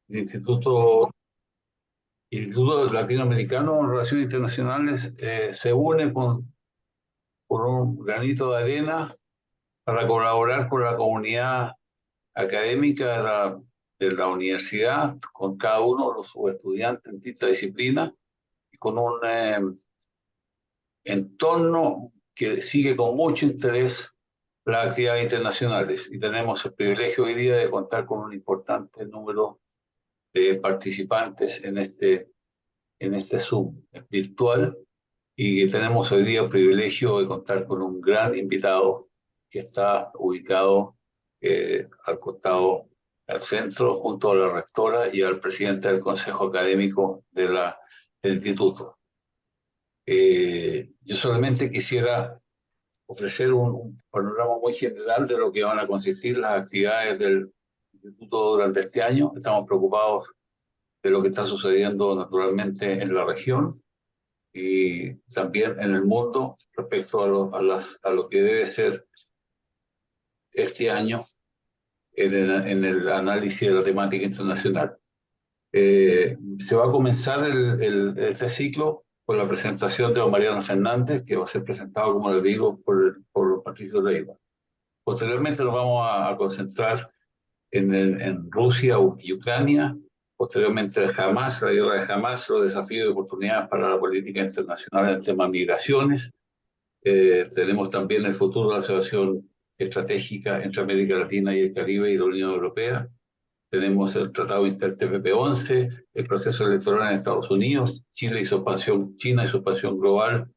El Instituto Latinoamericano de Relaciones Internacionales se une con un granito de arena para colaborar con la comunidad académica de la universidad, con cada uno de sus estudiantes en distintas disciplinas y con un entorno que sigue con mucho interés las actividades internacionales. Y tenemos el privilegio hoy día de contar con un importante número de participantes en este Zoom virtual, y tenemos hoy día el privilegio de contar con un gran invitado que está ubicado al costado, al centro, junto a la rectora y al presidente del Consejo Académico del Instituto. Yo solamente quisiera ofrecer un panorama muy general de lo que van a consistir las actividades del Instituto durante este año. Estamos preocupados de lo que está sucediendo naturalmente en la región y también en el mundo respecto a lo que debe ser este año en el análisis de la temática internacional. Se va a comenzar este ciclo con la presentación de don Mariano Fernández, que va a ser presentado, como les digo, por Patricio Leiva. Posteriormente nos vamos a concentrar en Rusia y Ucrania, posteriormente Hamas, la guerra de Hamas, los desafíos y oportunidades para la política internacional en el tema de migraciones. Tenemos también el futuro de la asociación estratégica entre América Latina y el Caribe y la Unión Europea. Tenemos el Tratado Inter-TPP-11, el proceso electoral en Estados Unidos, China y su expansión global,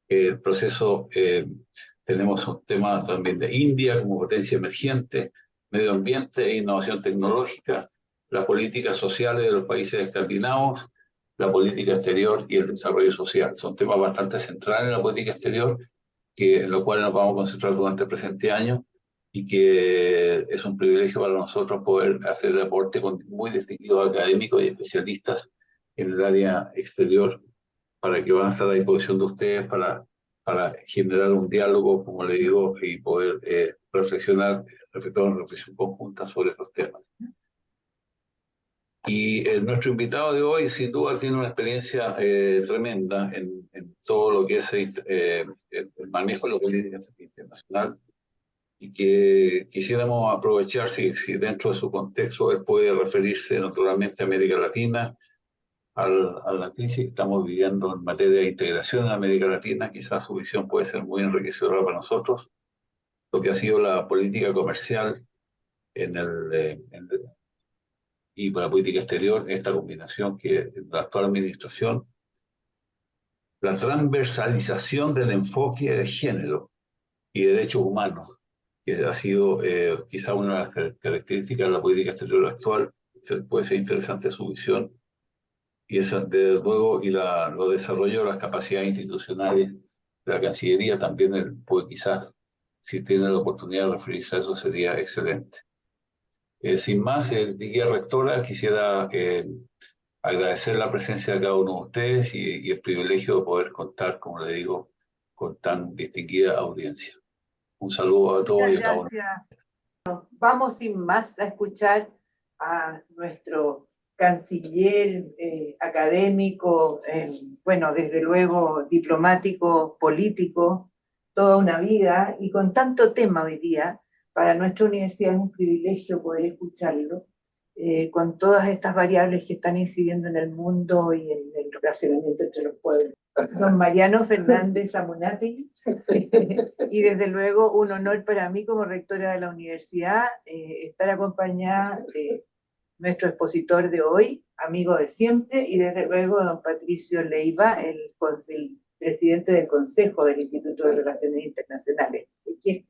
el proceso, tenemos un tema también de India como potencia emergente, medio ambiente e innovación tecnológica, las políticas sociales de los países escandinavos, la política exterior y el desarrollo social. Son temas bastante centrales en la política exterior, en lo cual nos vamos a concentrar durante el presente año, y que es un privilegio para nosotros poder hacer el aporte con muy distinguidos académicos y especialistas en el área exterior, para que van a estar a disposición de ustedes para generar un diálogo, como le digo, y poder efectuar una reflexión conjunta sobre estos temas. Y nuestro invitado de hoy, sin duda, tiene una experiencia tremenda en todo lo que es el manejo de la política internacional, y que quisiéramos aprovechar si dentro de su contexto él puede referirse naturalmente a América Latina, a la crisis que estamos viviendo en materia de integración en América Latina. Quizás su visión puede ser muy enriquecedora para nosotros, lo que ha sido la política comercial y para la política exterior, esta combinación que la actual administración, la transversalización del enfoque de género y derechos humanos, que ha sido quizá una de las características de la política exterior actual. Puede ser interesante su visión, y esa, desde luego, y lo desarrollo de las capacidades institucionales de la Cancillería también, pues quizás, si tiene la oportunidad de referirse a eso, sería excelente. Sin más, guía rectora, quisiera agradecer la presencia de cada uno de ustedes y el privilegio de poder contar, como le digo, con tan distinguida audiencia. Un saludo a todos Muchas y a cada uno. gracias. Vamos sin más a escuchar a nuestro canciller académico, bueno, desde luego diplomático, político, toda una vida, y con tanto tema hoy día. Para nuestra universidad es un privilegio poder escucharlo, con todas estas variables que están incidiendo en el mundo y en el relacionamiento entre los pueblos. Don Mariano Fernández Amunátegui, y desde luego un honor para mí como rectora de la universidad estar acompañada de nuestro expositor de hoy, amigo de siempre, y desde luego don Patricio Leiva, el presidente del Consejo del Instituto de Relaciones Internacionales. Así que,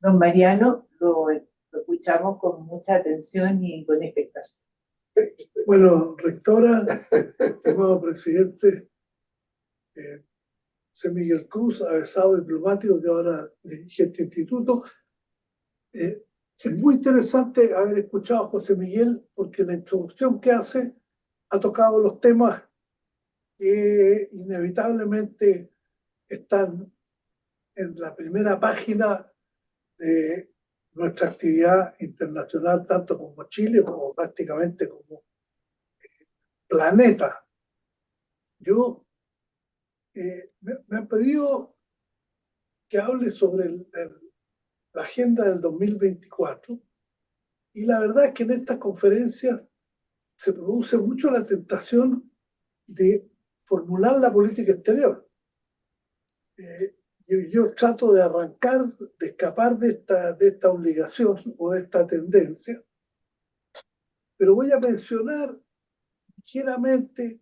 don Mariano, lo escuchamos con mucha atención y con expectación. Bueno, rectora, estimado presidente, José Miguel Cruz, avesado diplomático que ahora dirige este instituto. Es muy interesante haber escuchado a José Miguel, porque la introducción que hace ha tocado los temas que inevitablemente están en la primera página de nuestra actividad internacional, tanto como Chile, como prácticamente como planeta. Yo me han pedido que hable sobre la agenda del 2024 y la verdad es que en estas conferencias se produce mucho la tentación de formular la política exterior. Yo trato de arrancar, de escapar de esta obligación o de esta tendencia, pero voy a mencionar ligeramente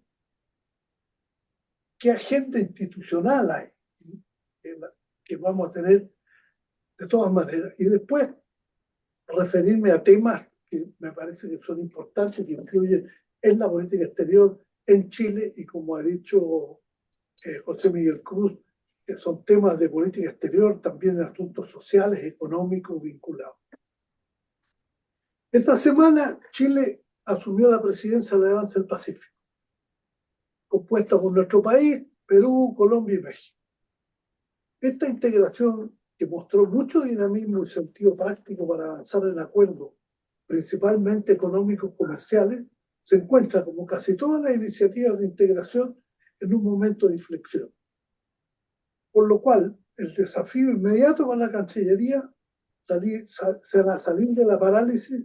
qué agenda institucional hay que vamos a tener de todas maneras, y después referirme a temas que me parece que son importantes, que influyen en la política exterior en Chile, y como ha dicho José Miguel Cruz, que son temas de política exterior, también de asuntos sociales, económicos vinculados. Esta semana Chile asumió la presidencia de la Alianza del Pacífico, compuesta por nuestro país, Perú, Colombia y México. Esta integración, que mostró mucho dinamismo y sentido práctico para avanzar en acuerdos, principalmente económicos comerciales, se encuentra, como casi todas las iniciativas de integración, en un momento de inflexión. Por lo cual, el desafío inmediato para la Cancillería será salir de la parálisis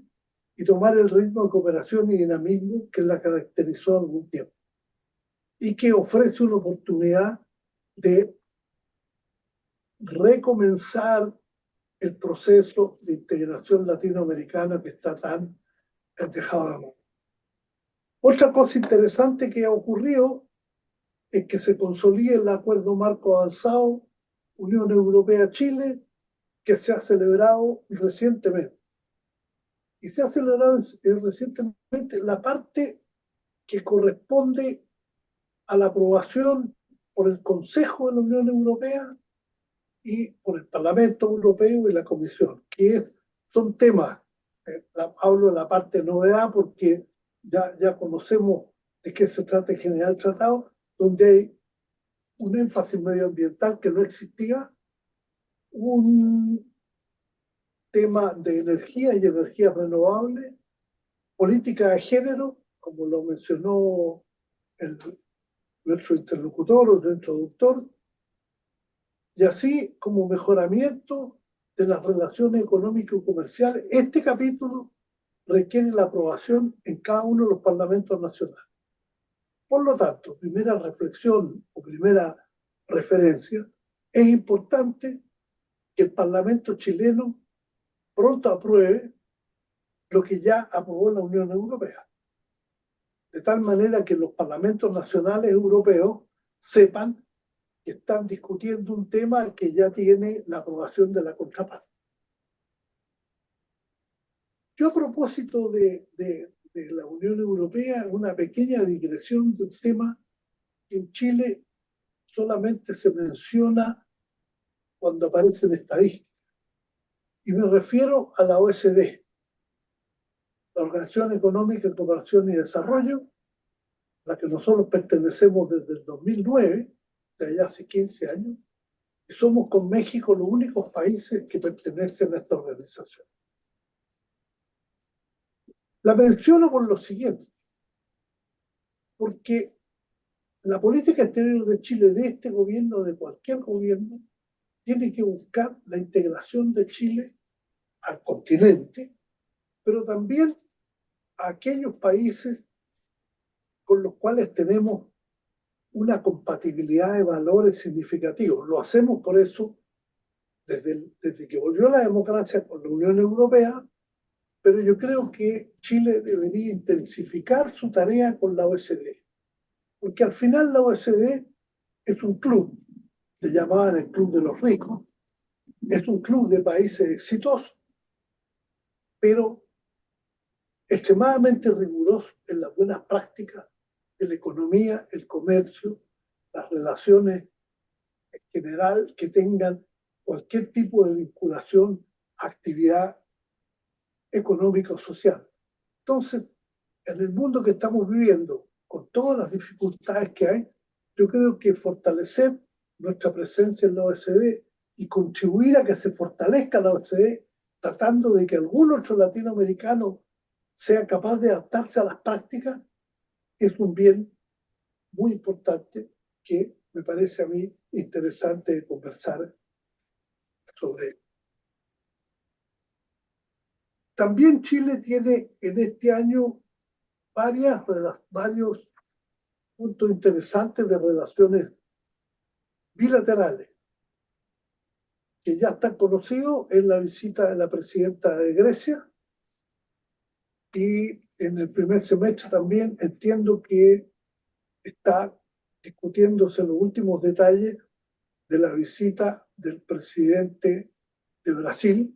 y tomar el ritmo de cooperación y dinamismo que la caracterizó algún tiempo, y que ofrece una oportunidad de recomenzar el proceso de integración latinoamericana que está tan dejado de mano. Otra cosa interesante que ha ocurrido es que se consolide el acuerdo marco avanzado Unión Europea-Chile, que se ha celebrado recientemente. Y se ha celebrado recientemente la parte que corresponde a la aprobación por el Consejo de la Unión Europea y por el Parlamento Europeo y la Comisión, que son temas, hablo de la parte novedad porque ya conocemos de qué se trata en general el tratado, donde hay un énfasis medioambiental que no existía, un tema de energía y energías renovables, política de género, como lo mencionó nuestro interlocutor o nuestro introductor, y así como mejoramiento de las relaciones económicas y comerciales. Este capítulo requiere la aprobación en cada uno de los parlamentos nacionales. Por lo tanto, primera reflexión o primera referencia, es importante que el Parlamento chileno pronto apruebe lo que ya aprobó la Unión Europea, de tal manera que los parlamentos nacionales europeos sepan que están discutiendo un tema que ya tiene la aprobación de la contraparte. Yo, a propósito de la Unión Europea, una pequeña digresión de un tema que en Chile solamente se menciona cuando aparecen estadísticas. Y me refiero a la OECD, la Organización Económica de Cooperación y Desarrollo, a la que nosotros pertenecemos desde el 2009, de allá hace 15 años, y somos con México los únicos países que pertenecen a esta organización. La menciono por lo siguiente, porque la política exterior de Chile, de este gobierno, de cualquier gobierno, tiene que buscar la integración de Chile al continente, pero también a aquellos países con los cuales tenemos una compatibilidad de valores significativos. Lo hacemos por eso desde que volvió la democracia con la Unión Europea, pero yo creo que Chile debería intensificar su tarea con la OECD, porque al final la OECD es un club, le llamaban el Club de los Ricos, es un club de países exitosos, pero extremadamente riguroso en las buenas prácticas de la economía, el comercio, las relaciones en general que tengan cualquier tipo de vinculación a actividad económica o social. Entonces, en el mundo que estamos viviendo, con todas las dificultades que hay, yo creo que fortalecer nuestra presencia en la OECD y contribuir a que se fortalezca la OECD, tratando de que algún otro latinoamericano sea capaz de adaptarse a las prácticas, es un bien muy importante que me parece a mí interesante conversar sobre él. También Chile tiene en este año varios puntos interesantes de relaciones bilaterales que ya están conocidos en la visita de la presidenta de Grecia, y en el primer semestre también entiendo que está discutiéndose los últimos detalles de la visita del presidente de Brasil,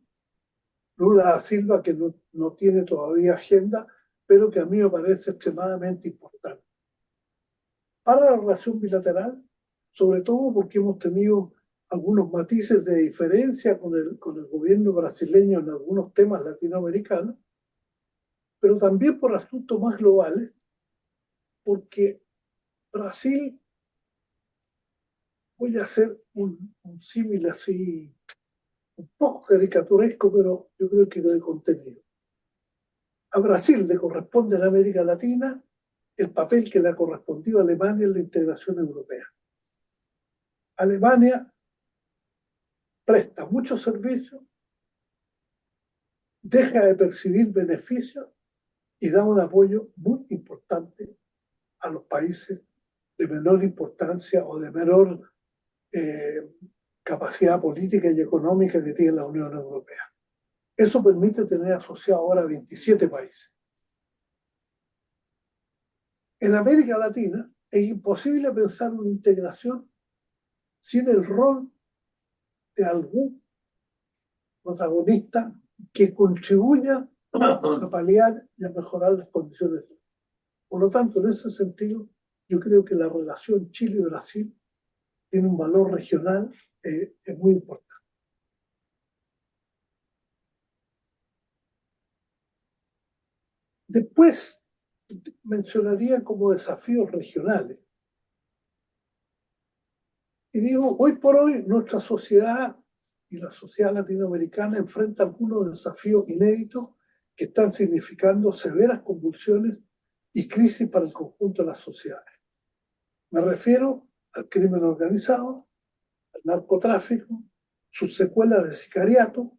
Lula da Silva, que no tiene todavía agenda, pero que a mí me parece extremadamente importante para la relación bilateral, sobre todo porque hemos tenido algunos matices de diferencia con el gobierno brasileño en algunos temas latinoamericanos, pero también por asuntos más globales, porque Brasil, voy a hacer un símil así, un poco caricaturesco, pero yo creo que de contenido. A Brasil le corresponde en América Latina el papel que le ha correspondido a Alemania en la integración europea. Alemania presta muchos servicios, deja de percibir beneficios y da un apoyo muy importante a los países de menor importancia o de menor capacidad política y económica que tiene la Unión Europea. Eso permite tener asociados ahora 27 países. En América Latina es imposible pensar una integración sin el rol de algún protagonista que contribuya a paliar y a mejorar las condiciones. Por lo tanto, en ese sentido, yo creo que la relación Chile-Brasil tiene un valor regional es muy importante. Después mencionaría como desafíos regionales. Y digo, hoy por hoy nuestra sociedad y la sociedad latinoamericana enfrenta algunos desafíos inéditos que están significando severas convulsiones y crisis para el conjunto de las sociedades. Me refiero al crimen organizado, al narcotráfico, sus secuelas de sicariato,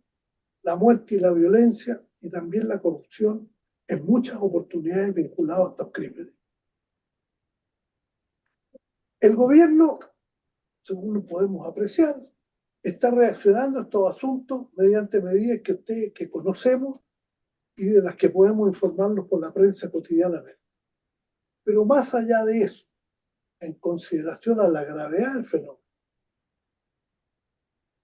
la muerte y la violencia, y también la corrupción en muchas oportunidades vinculadas a estos crímenes. El gobierno, según lo podemos apreciar, está reaccionando a estos asuntos mediante medidas que conocemos y de las que podemos informarnos por la prensa cotidianamente. Pero más allá de eso, en consideración a la gravedad del fenómeno,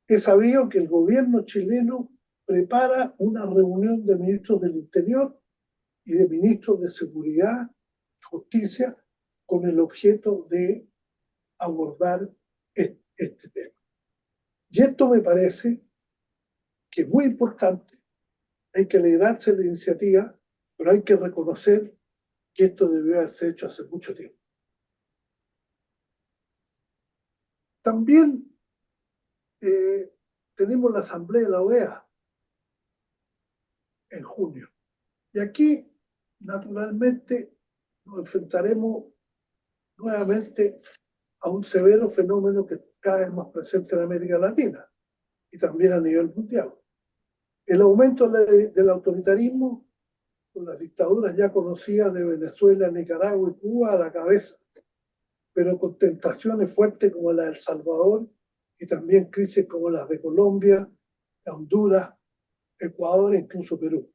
he sabido que el gobierno chileno prepara una reunión de ministros del Interior y de ministros de Seguridad y Justicia con el objeto de abordar este tema. Y esto me parece que es muy importante. Hay que alegrarse de la iniciativa, pero hay que reconocer que esto debió haberse hecho hace mucho tiempo. También tenemos la Asamblea de la OEA en junio. Y aquí, naturalmente, nos enfrentaremos nuevamente a un severo fenómeno que cada vez más presente en América Latina y también a nivel mundial. El aumento del autoritarismo, con las dictaduras ya conocidas de Venezuela, Nicaragua y Cuba a la cabeza, pero con tentaciones fuertes como la de El Salvador y también crisis como las de Colombia, Honduras, Ecuador e incluso Perú.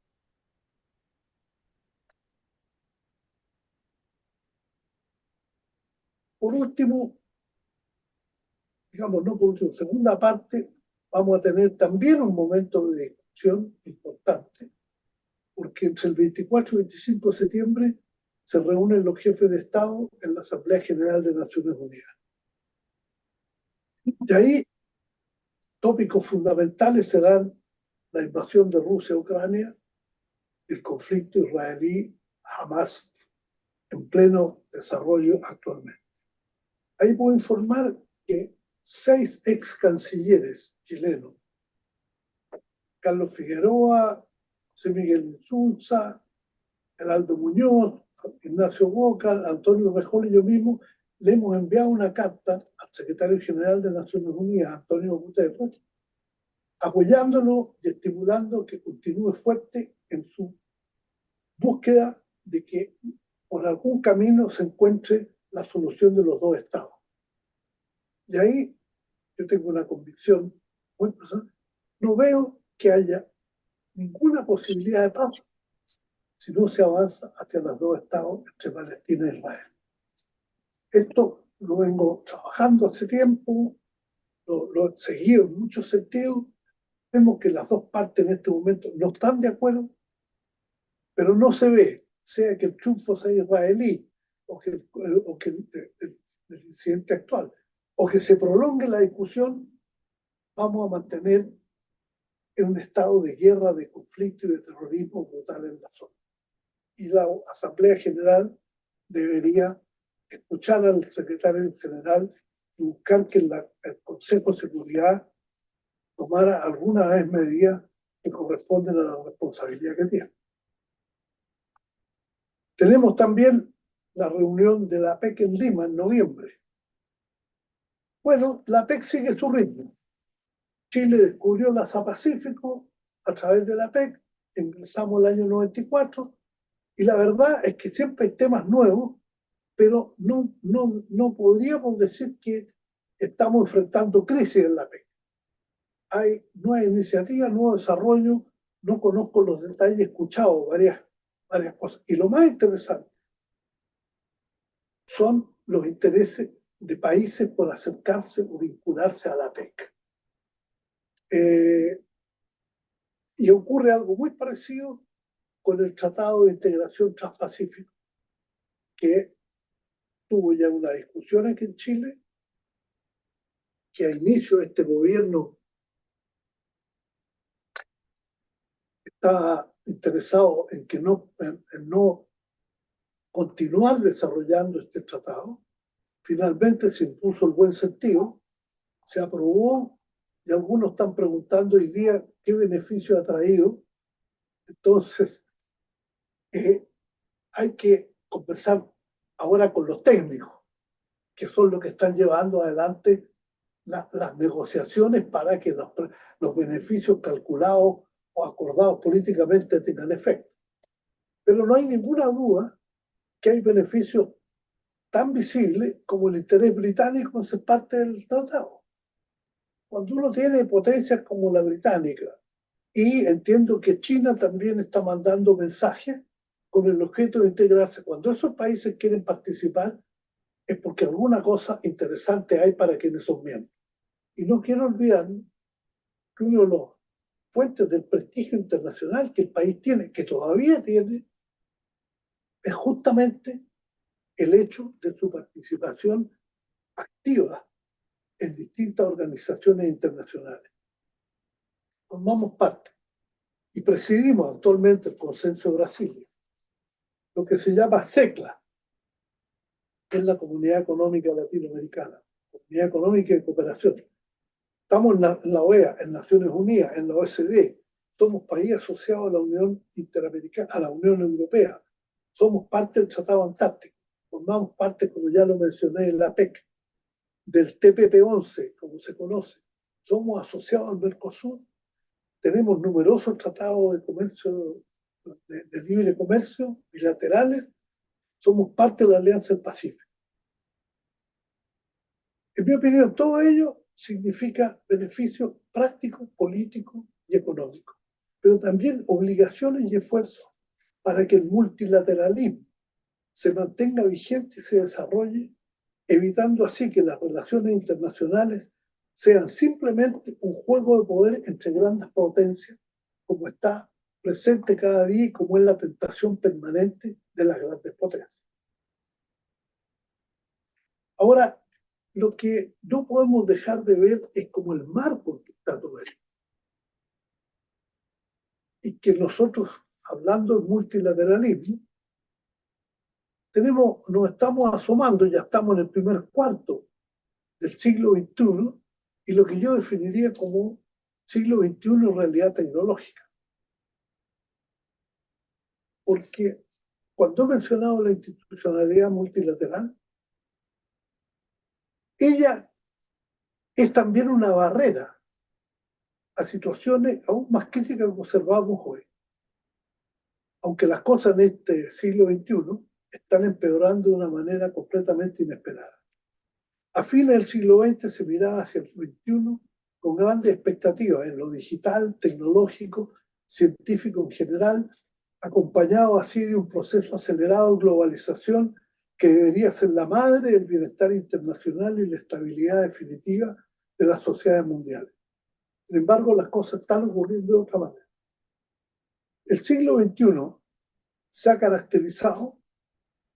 Por último, digamos, no por último, segunda parte, vamos a tener también un momento de discusión importante, porque entre el 24 y 25 de septiembre se reúnen los jefes de Estado en la Asamblea General de Naciones Unidas. Y ahí tópicos fundamentales serán la invasión de Rusia a Ucrania, el conflicto israelí-Hamas en pleno desarrollo actualmente. Ahí puedo informar que 6 ex cancilleres chilenos, Carlos Figueroa, José Miguel Insulza, Heraldo Muñoz, Ignacio Boca, Antonio Rejón y yo mismo, le hemos enviado una carta al secretario general de Naciones Unidas, Antonio Guterres, apoyándolo y estimulando que continúe fuerte en su búsqueda de que por algún camino se encuentre la solución de los dos estados. Y ahí yo tengo una convicción muy personal. No veo que haya ninguna posibilidad de paz si no se avanza hacia los dos estados entre Palestina e Israel. Esto lo vengo trabajando hace tiempo, lo he seguido en muchos sentidos. Vemos que las dos partes en este momento no están de acuerdo, pero no se ve, sea que el triunfo sea israelí o que el incidente actual, o que se prolongue la discusión, vamos a mantener en un estado de guerra, de conflicto y de terrorismo brutal en la zona. Y la Asamblea General debería escuchar al secretario general y buscar que el Consejo de Seguridad tomara alguna vez medidas que corresponden a la responsabilidad que tiene. Tenemos también la reunión de la APEC en Lima en noviembre. Bueno, la APEC sigue su ritmo. Chile descubrió la Asia-Pacífico a través de la APEC, ingresamos el año 94, y la verdad es que siempre hay temas nuevos, pero no podríamos decir que estamos enfrentando crisis en la APEC. Hay nueva iniciativa, nuevo desarrollo, no conozco los detalles, he escuchado varias cosas. Y lo más interesante son los intereses de países por acercarse o vincularse a la APEC. Y ocurre algo muy parecido con el Tratado de Integración Transpacífico, que tuvo ya una discusión aquí en Chile, que a inicio de este gobierno está interesado en que en no continuar desarrollando este tratado. Finalmente se impuso el buen sentido, se aprobó y algunos están preguntando hoy día qué beneficio ha traído. Entonces, hay que conversar ahora con los técnicos, que son los que están llevando adelante las negociaciones para que los beneficios calculados o acordados políticamente tengan efecto. Pero no hay ninguna duda que hay beneficios tan visibles como el interés británico en ser parte del tratado. Cuando uno tiene potencias como la británica, y entiendo que China también está mandando mensajes con el objeto de integrarse, cuando esos países quieren participar, es porque alguna cosa interesante hay para quienes son miembros. Y no quiero olvidar que uno de los fuentes del prestigio internacional que el país tiene, que todavía tiene, es justamente el hecho de su participación activa en distintas organizaciones internacionales. Formamos parte y presidimos actualmente el Consenso de Brasilia, lo que se llama CECLA, que es la Comunidad Económica Latinoamericana, Comunidad Económica de Cooperación. Estamos en la OEA, en Naciones Unidas, en la OECD, somos país asociado a la Unión Interamericana, a la Unión Europea, somos parte del Tratado Antártico, formamos parte, como ya lo mencioné, en la APEC, del TPP-11, como se conoce, somos asociados al Mercosur, tenemos numerosos tratados de comercio, de libre comercio, bilaterales, somos parte de la Alianza del Pacífico. En mi opinión, todo ello significa beneficios prácticos, políticos y económicos, pero también obligaciones y esfuerzos para que el multilateralismo se mantenga vigente y se desarrolle, evitando así que las relaciones internacionales sean simplemente un juego de poder entre grandes potencias, como está presente cada día y como es la tentación permanente de las grandes potencias. Ahora, lo que no podemos dejar de ver es como el marco que está todo esto. Y que nosotros, hablando del multilateralismo, nos estamos asomando, ya estamos en el primer cuarto del siglo XXI, y lo que yo definiría como siglo XXI en realidad tecnológica. Porque Cuando he mencionado la institucionalidad multilateral, ella es también una barrera a situaciones aún más críticas que observamos hoy. Aunque las cosas en este siglo XXI están empeorando de una manera completamente inesperada. A fines del siglo XX se miraba hacia el XXI con grandes expectativas en lo digital, tecnológico, científico en general, acompañado así de un proceso acelerado de globalización que debería ser la madre del bienestar internacional y la estabilidad definitiva de las sociedades mundiales. Sin embargo, las cosas están ocurriendo de otra manera. El siglo XXI se ha caracterizado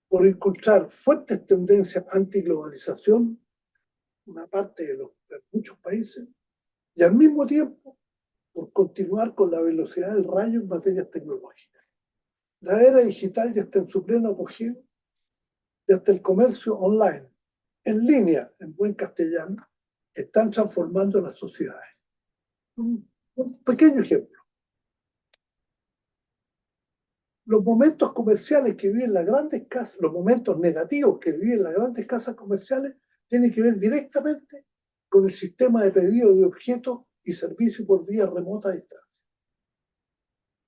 por encontrar fuertes tendencias anti-globalización, una parte de muchos países, y al mismo tiempo por continuar con la velocidad del rayo en materias tecnológicas. La era digital ya está en su pleno apogeo y hasta el comercio online, en línea, en buen castellano, están transformando las sociedades. Un pequeño ejemplo. Los momentos comerciales que viven las grandes casas, los momentos negativos que viven las grandes casas comerciales, tienen que ver directamente con el sistema de pedido de objetos y servicios por vía remota a distancia.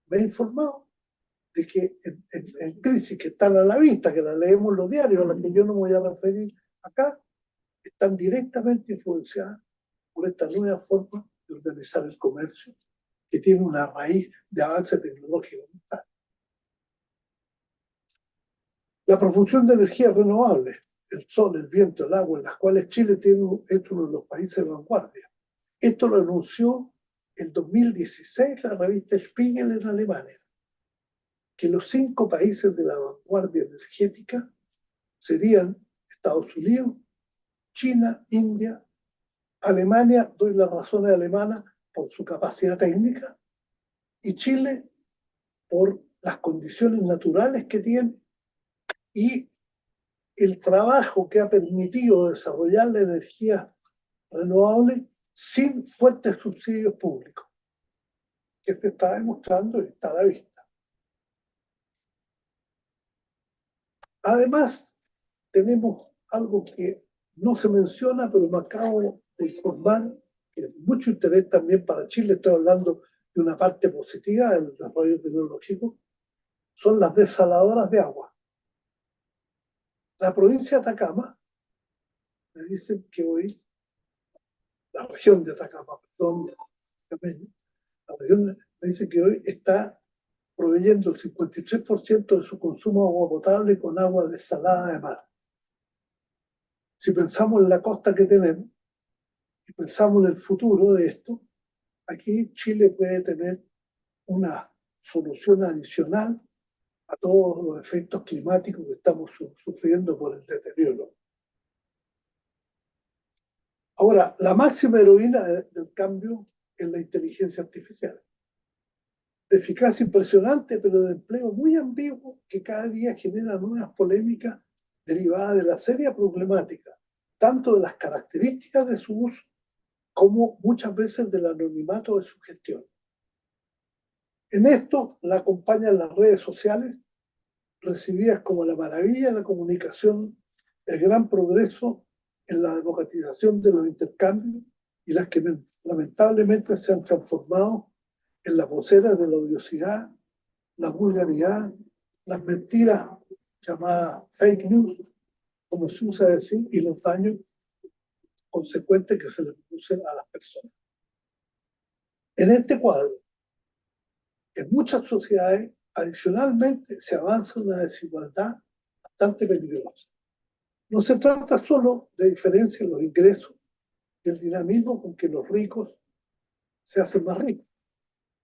Me he informado de que en crisis que están a la vista, que la leemos en los diarios, a las que yo no me voy a referir acá, están directamente influenciadas por esta nueva forma de organizar el comercio, que tiene una raíz de avance tecnológico. La profusión de energías renovables, el sol, el viento, el agua, en las cuales Chile es uno de los países de vanguardia. Esto lo anunció en 2016 la revista Spiegel en Alemania, que los 5 países de la vanguardia energética serían Estados Unidos, China, India, Alemania, doy las razones alemanas por su capacidad técnica, y Chile por las condiciones naturales que tiene y el trabajo que ha permitido desarrollar la energía renovable sin fuertes subsidios públicos, que se está demostrando y está a la vista. Además, tenemos algo que no se menciona, pero me acabo de informar, que es mucho interés también para Chile, estoy hablando de una parte positiva del desarrollo tecnológico, son las desaladoras de agua. La provincia de Atacama, me dicen que hoy, la región de Atacama, perdón, la región me dice que hoy está proveyendo el 53% de su consumo de agua potable con agua desalada de mar. Si pensamos en la costa que tenemos y pensamos en el futuro de esto, aquí Chile puede tener una solución adicional a todos los efectos climáticos que estamos sufriendo por el deterioro. Ahora, la máxima heroína del cambio es la inteligencia artificial. De eficacia impresionante, pero de empleo muy ambiguo, que cada día genera nuevas polémicas derivadas de la seria problemática, tanto de las características de su uso, como muchas veces del anonimato de su gestión. En esto la acompañan las redes sociales, recibidas como la maravilla de la comunicación, el gran progreso en la democratización de los intercambios y las que lamentablemente se han transformado en las voceras de la odiosidad, la vulgaridad, las mentiras llamadas fake news, como se usa decir, y los daños consecuentes que se le producen a las personas. En este cuadro, en muchas sociedades, adicionalmente se avanza una desigualdad bastante peligrosa. No se trata solo de diferencia en los ingresos y el dinamismo con que los ricos se hacen más ricos,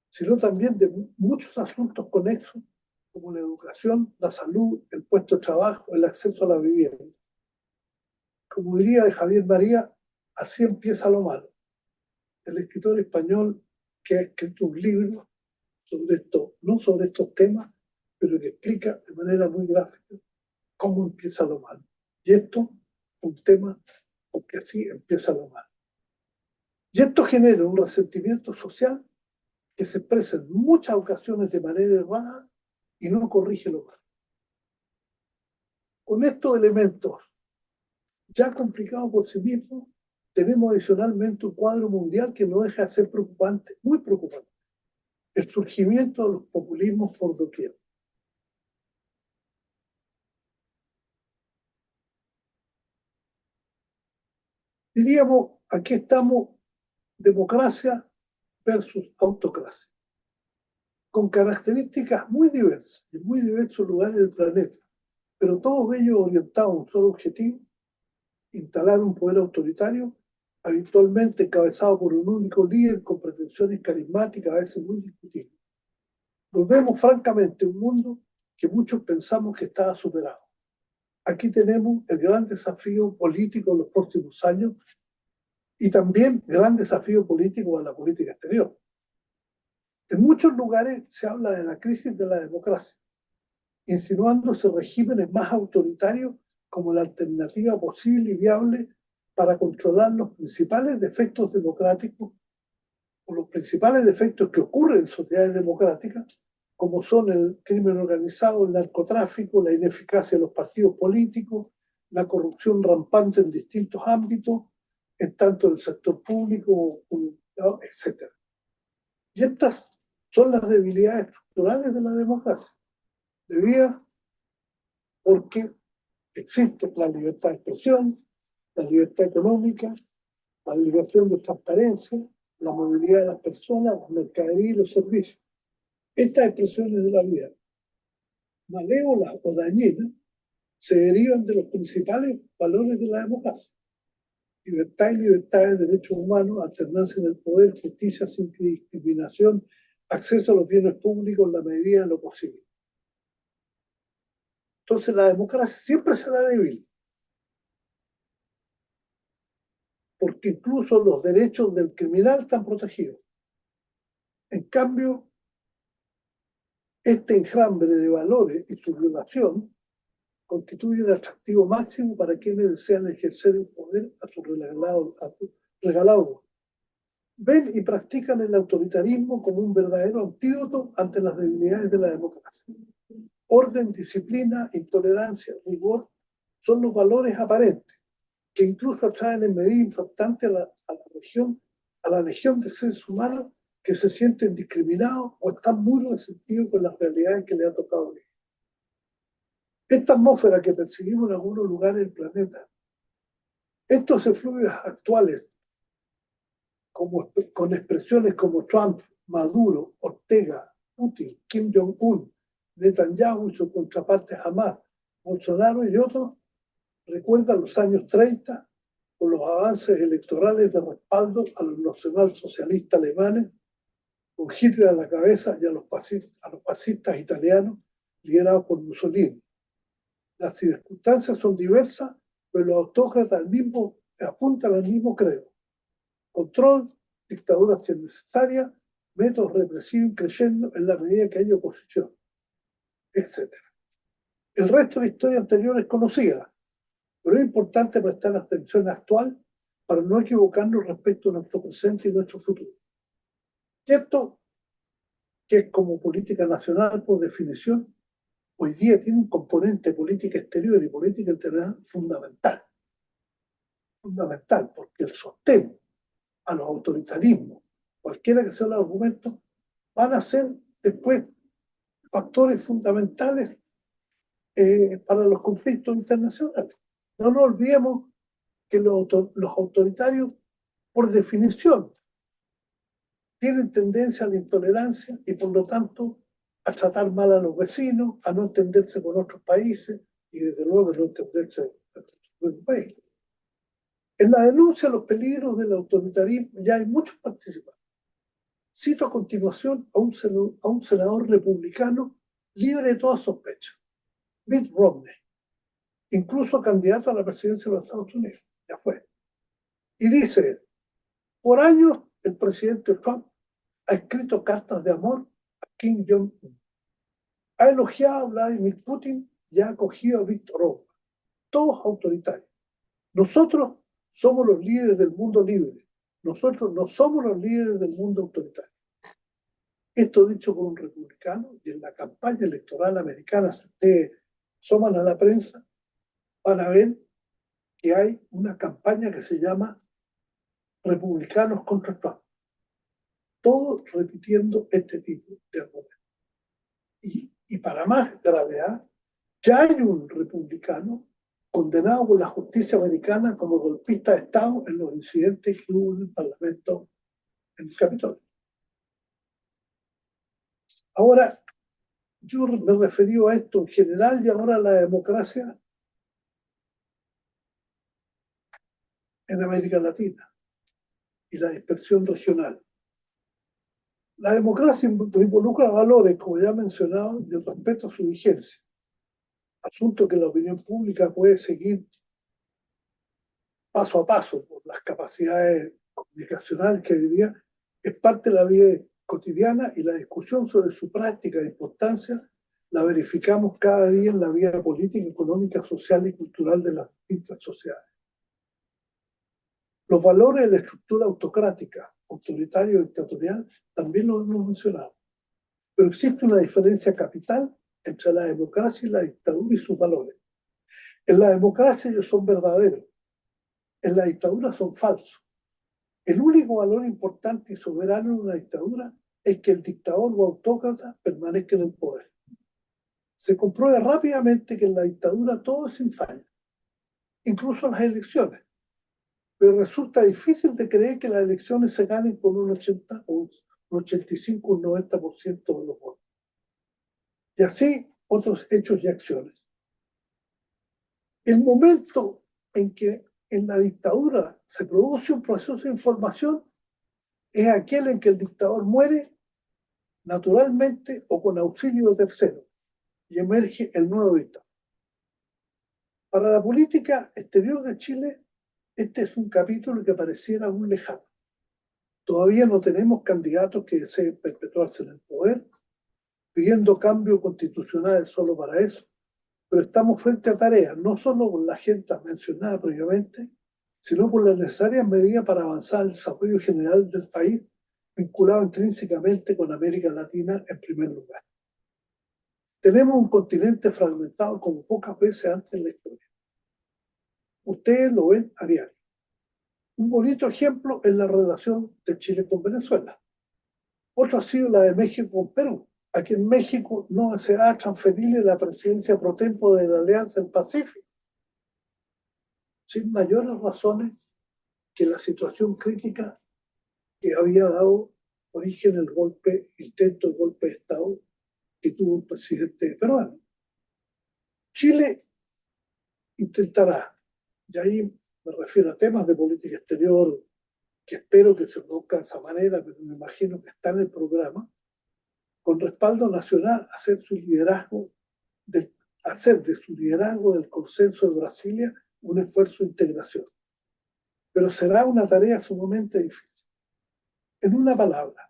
sino también de muchos asuntos conexos como la educación, la salud, el puesto de trabajo, el acceso a la vivienda. Como diría Javier María, así empieza lo malo. El escritor español que ha escrito un libro sobre esto, no sobre estos temas, pero que explica de manera muy gráfica cómo empieza lo malo. Y esto es un tema porque así empieza lo malo. Y esto genera un resentimiento social que se expresa en muchas ocasiones de manera errada y no corrige lo malo. Con estos elementos ya complicados por sí mismos, tenemos adicionalmente un cuadro mundial que no deja de ser preocupante, muy preocupante. El surgimiento de los populismos por doquier. Diríamos, aquí estamos democracia versus autocracia, con características muy diversas, en muy diversos lugares del planeta, pero todos ellos orientados a un solo objetivo: instalar un poder autoritario, habitualmente encabezado por un único líder con pretensiones carismáticas, a veces muy discutibles. Nos vemos francamente un mundo que muchos pensamos que estaba superado. Aquí tenemos el gran desafío político de los próximos años y también gran desafío político a la política exterior. En muchos lugares se habla de la crisis de la democracia, insinuándose regímenes más autoritarios como la alternativa posible y viable para controlar los principales defectos democráticos o los principales defectos que ocurren en sociedades democráticas, como son el crimen organizado, el narcotráfico, la ineficacia de los partidos políticos, la corrupción rampante en distintos ámbitos, en tanto en el sector público, etc. Y estas son las debilidades estructurales de la democracia, debidas porque existe la libertad de expresión, la libertad económica, la obligación de transparencia, la movilidad de las personas, las mercaderías y los servicios. Estas expresiones de la vida, malévolas o dañinas, se derivan de los principales valores de la democracia: libertad y libertades, derechos humanos, alternancia en el poder, justicia sin discriminación, acceso a los bienes públicos en la medida de lo posible. Entonces la democracia siempre será débil, porque incluso los derechos del criminal están protegidos. En cambio, este enjambre de valores y su violación constituye un atractivo máximo para quienes desean ejercer el poder a su regalado. Ven y practican el autoritarismo como un verdadero antídoto ante las debilidades de la democracia. Orden, disciplina, intolerancia, rigor son los valores aparentes que incluso atraen en medida importante a la legión de seres humanos que se sienten discriminados o están muy resentidos con las realidades que les ha tocado vivir. Esta atmósfera que percibimos en algunos lugares del planeta, estos efluvios actuales, con expresiones como Trump, Maduro, Ortega, Putin, Kim Jong-un, Netanyahu y su contraparte Hamas, Bolsonaro y otros, recuerdan los años 30 con los avances electorales de respaldo a los nacionalsocialistas alemanes, con Hitler a la cabeza, y a los fascistas italianos liderados por Mussolini. Las circunstancias son diversas, pero los autócratas apuntan al mismo credo: control, dictadura si es necesaria, métodos represivos creciendo en la medida que hay oposición, etc. El resto de la historia anterior es conocida, pero es importante prestar atención actual para no equivocarnos respecto a nuestro presente y nuestro futuro. Cierto que es como política nacional, por definición, hoy día tiene un componente de política exterior y política internacional fundamental. Fundamental, porque el sostén a los autoritarismos, cualquiera que sea el argumento, van a ser después factores fundamentales para los conflictos internacionales. No nos olvidemos que los autoritarios, por definición, tienen tendencia a la intolerancia y por lo tanto a tratar mal a los vecinos, a no entenderse con otros países y desde luego no entenderse con el país. En la denuncia de los peligros del autoritarismo ya hay muchos participantes. Cito a continuación a un senador republicano libre de toda sospecha, Mitt Romney, incluso candidato a la presidencia de los Estados Unidos, ya fue. Y dice: por años el presidente Trump ha escrito cartas de amor a Kim Jong-un, ha elogiado a Vladimir Putin y ha acogido a Víctor Orbán, todos autoritarios. Nosotros somos los líderes del mundo libre, nosotros no somos los líderes del mundo autoritario. Esto dicho por un republicano, y en la campaña electoral americana, si ustedes asoman a la prensa, van a ver que hay una campaña que se llama Republicanos contra Trump. Todos repitiendo este tipo de argumentos. Y para más gravedad, ya hay un republicano condenado por la justicia americana como golpista de Estado en los incidentes que hubo en el Parlamento, en el Capitolio. Ahora, yo me he referido a esto en general y ahora a la democracia en América Latina y la dispersión regional. La democracia involucra valores, como ya he mencionado, de respeto a su vigencia, asunto que la opinión pública puede seguir paso a paso por las capacidades comunicacionales que hoy día es parte de la vida cotidiana, y la discusión sobre su práctica e importancia la verificamos cada día en la vida política, económica, social y cultural de las distintas sociedades. Los valores de la estructura autocrática, autoritaria o dictatorial también lo hemos mencionado, pero existe una diferencia capital entre la democracia y la dictadura y sus valores. En la democracia ellos son verdaderos, en la dictadura son falsos. El único valor importante y soberano en una dictadura es que el dictador o autócrata permanezca en el poder. Se comprueba rápidamente que en la dictadura todo es sin falla, incluso las elecciones. Pero resulta difícil de creer que las elecciones se ganen con un 80, un 85, un 90% de los votos. Y así otros hechos y acciones. El momento en que en la dictadura se produce un proceso de información es aquel en que el dictador muere naturalmente o con auxilio de terceros y emerge el nuevo dictador. Para la política exterior de Chile, este es un capítulo que pareciera aún lejano. Todavía no tenemos candidatos que deseen perpetuarse en el poder, pidiendo cambio constitucional solo para eso, pero estamos frente a tareas, no solo con la agenda mencionada previamente, sino con las necesarias medidas para avanzar el desarrollo general del país, vinculado intrínsecamente con América Latina en primer lugar. Tenemos un continente fragmentado como pocas veces antes en la historia. Ustedes lo ven a diario. Un bonito ejemplo es la relación de Chile con Venezuela. Otro ha sido la de México con Perú. Aquí en México no se ha transferido la presidencia pro tempore de la Alianza del Pacífico, sin mayores razones que la situación crítica que había dado origen al golpe, intento de golpe de Estado que tuvo el presidente peruano. Chile intentará, y ahí me refiero a temas de política exterior, que espero que se produzca de esa manera, pero me imagino que está en el programa, con respaldo nacional, hacer de su liderazgo del consenso de Brasilia un esfuerzo de integración. Pero será una tarea sumamente difícil. En una palabra,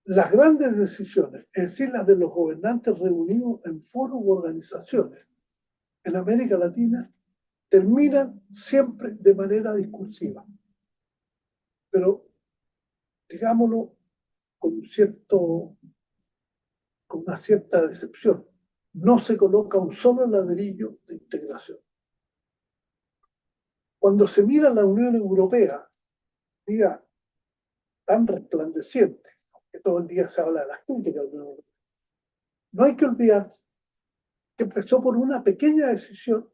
las grandes decisiones, es decir, las de los gobernantes reunidos en foros u organizaciones en América Latina, terminan siempre de manera discursiva. Pero, digámoslo, con una cierta decepción. No se coloca un solo ladrillo de integración. Cuando se mira la Unión Europea, diga, tan resplandeciente, que todo el día se habla de las críticas de la Unión Europea, no hay que olvidar que empezó por una pequeña decisión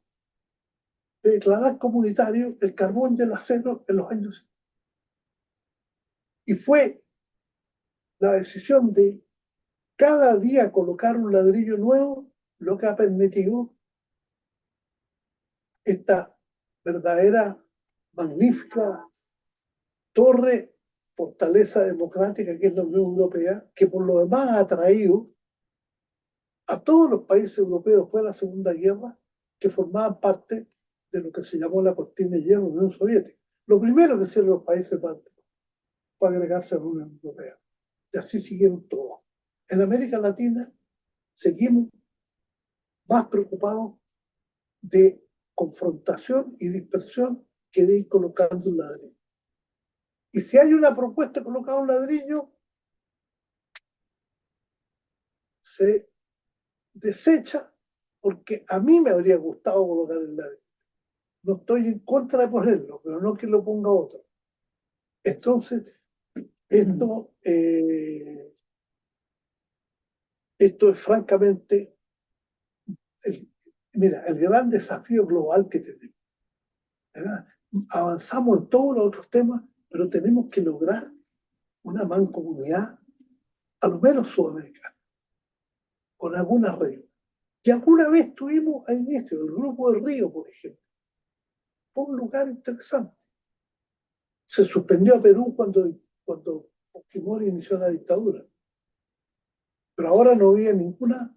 de declarar comunitario el carbón y el acero en los años 50. Y fue la decisión de cada día colocar un ladrillo nuevo lo que ha permitido esta verdadera, magnífica torre, fortaleza democrática que es la Unión Europea, que por lo demás ha atraído a todos los países europeos después de la Segunda Guerra que formaban parte de lo que se llamó la cortina de hierro de la Unión Soviética. Lo primero que hicieron los países bálticos fue agregarse a la Unión Europea. Y así siguieron todos. En América Latina seguimos más preocupados de confrontación y dispersión que de ir colocando un ladrillo. Y si hay una propuesta de colocar un ladrillo, se desecha porque a mí me habría gustado colocar el ladrillo. No estoy en contra de ponerlo, pero no que lo ponga otro. Entonces, esto, esto es francamente, mira, el gran desafío global que tenemos, ¿verdad? Avanzamos en todos los otros temas, pero tenemos que lograr una mancomunidad, a lo menos sudamericana, con algunas reglas. Que alguna vez tuvimos al inicio, el Grupo de Río, por ejemplo, fue un lugar interesante. Se suspendió a Perú cuando Fujimori inició la dictadura, pero ahora no había ninguna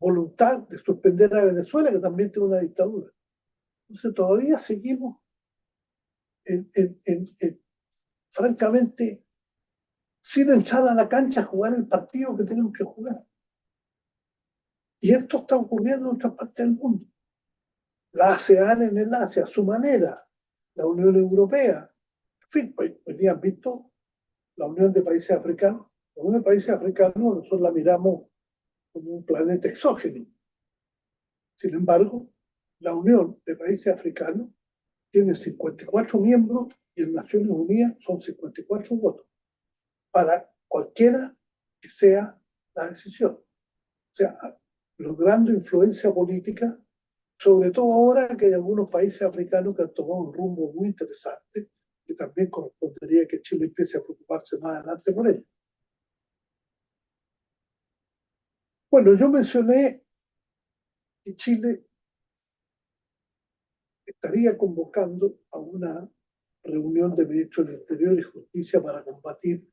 voluntad de suspender a Venezuela, que también tiene una dictadura. Entonces todavía seguimos francamente sin entrar a la cancha a jugar el partido que tenemos que jugar. Y esto está ocurriendo en otras partes del mundo. La ASEAN en el Asia, a su manera, la Unión Europea. En fin, hoy día han visto la Unión de Países Africanos. La Unión de Países Africanos nosotros la miramos como un planeta exógeno. Sin embargo, la Unión de Países Africanos tiene 54 miembros y en Naciones Unidas son 54 votos para cualquiera que sea la decisión. O sea, logrando influencia política, sobre todo ahora que hay algunos países africanos que han tomado un rumbo muy interesante, que también correspondería que Chile empiece a preocuparse más adelante por ello. Bueno, yo mencioné que Chile estaría convocando a una reunión de ministros del Interior y Justicia para combatir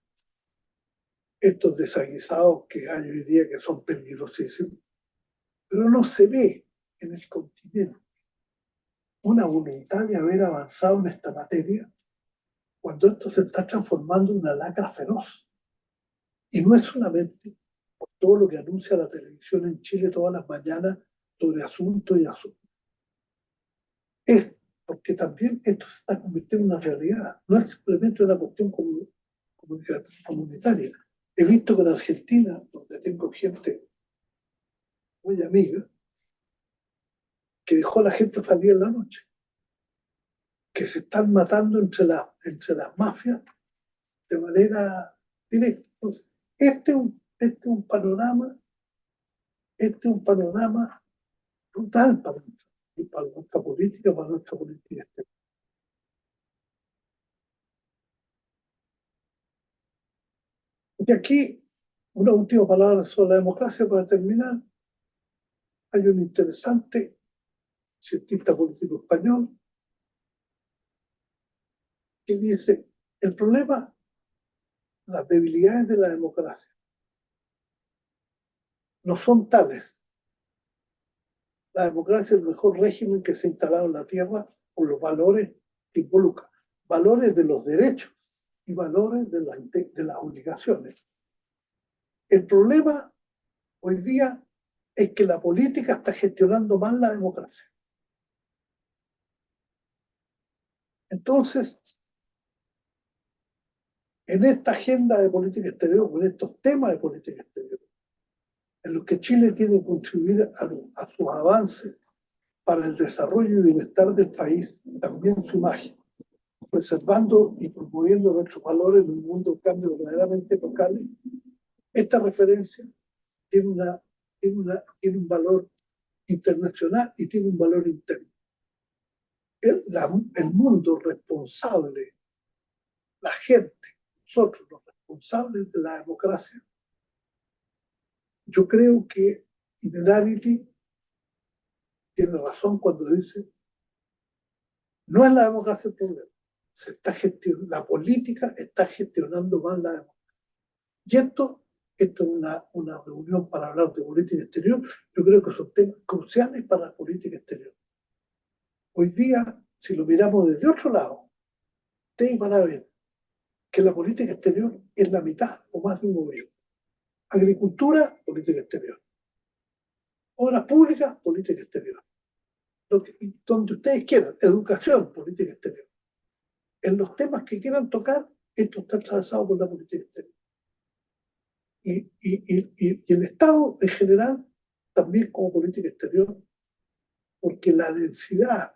estos desaguisados que hay hoy día que son peligrosísimos, pero no se ve en el continente una voluntad de haber avanzado en esta materia cuando esto se está transformando en una lacra feroz. Y no es solamente por todo lo que anuncia la televisión en Chile todas las mañanas sobre asuntos y asuntos. Es porque también esto se está convirtiendo en una realidad. No es simplemente una cuestión comunitaria. He visto que en Argentina, donde tengo gente muy amiga, que dejó a la gente salir en la noche, que se están matando entre las mafias de manera directa. Entonces, este es un panorama brutal para nuestra política, para nuestra política exterior. Y aquí, una última palabra sobre la democracia para terminar. Hay un interesante cientista político español que dice, el problema, las debilidades de la democracia no son tales. La democracia es el mejor régimen que se ha instalado en la tierra por los valores que involucra. Valores de los derechos y valores de las obligaciones. El problema hoy día es que la política está gestionando mal la democracia. Entonces, en esta agenda de política exterior, en estos temas de política exterior, en los que Chile tiene que contribuir a sus avances para el desarrollo y bienestar del país, también su imagen, preservando y promoviendo nuestros valores en un mundo de cambios verdaderamente locales, esta referencia tiene un valor internacional y tiene un valor interno. El mundo responsable, la gente, nosotros los responsables de la democracia, yo creo que Innerarity tiene razón cuando dice, no es la democracia el problema, la política está gestionando mal la democracia. Y esto es una reunión para hablar de política exterior, yo creo que son temas cruciales para la política exterior. Hoy día, si lo miramos desde otro lado, ustedes van a ver que la política exterior es la mitad o más de un gobierno. Agricultura, política exterior. Obras públicas, política exterior. Donde ustedes quieran, educación, política exterior. En los temas que quieran tocar, esto está atravesado por la política exterior. Y el Estado, en general, también como política exterior, porque la densidad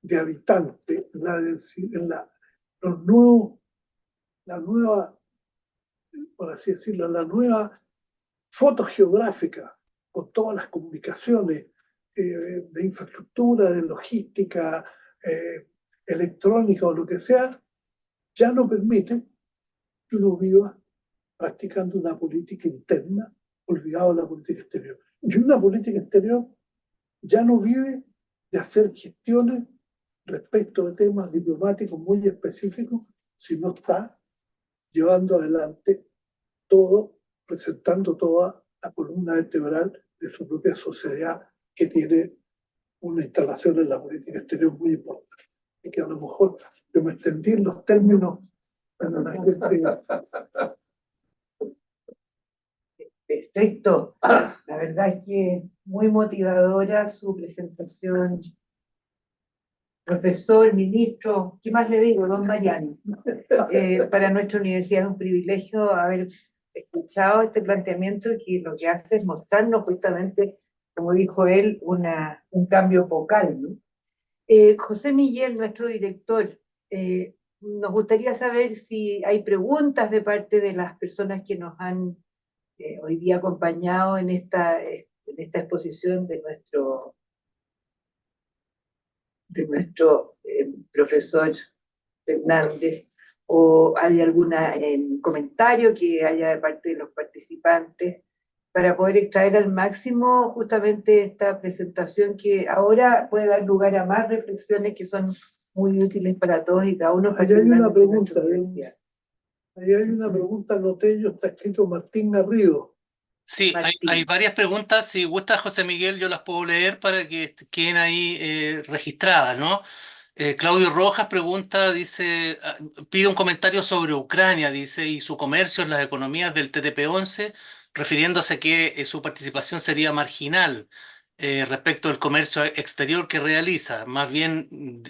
de habitantes, los nuevos, la nueva, por así decirlo, la nueva foto geográfica con todas las comunicaciones de infraestructura, de logística, electrónica o lo que sea, ya no permite que uno viva practicando una política interna, olvidado de la política exterior. Y una política exterior ya no vive de hacer gestiones respecto de temas diplomáticos muy específicos, sino está llevando adelante todo, presentando toda la columna vertebral de su propia sociedad, que tiene una instalación en la política exterior muy importante. Y que a lo mejor yo me extendí en los términos para la gente. Perfecto. La verdad es que muy motivadora su presentación. Profesor, ministro, ¿qué más le digo? Don Mariano. Para nuestra universidad es un privilegio haber escuchado este planteamiento, que lo que hace es mostrarnos justamente, como dijo él, un cambio focal, ¿no? José Miguel, nuestro director, nos gustaría saber si hay preguntas de parte de las personas que nos han hoy día acompañado en esta exposición de nuestro profesor Fernández, o hay algún comentario que haya de parte de los participantes para poder extraer al máximo justamente esta presentación, que ahora puede dar lugar a más reflexiones que son muy útiles para todos y cada uno. Ahí hay una pregunta, ahí hay una pregunta, anoté yo, está escrito Martín Garrido. Sí, hay varias preguntas. Si gusta, José Miguel, yo las puedo leer para que queden ahí registradas, ¿no? Claudio Rojas pregunta, dice, pide un comentario sobre Ucrania, dice, y su comercio en las economías del TTP-11, refiriéndose a que su participación sería marginal respecto al comercio exterior que realiza. Más bien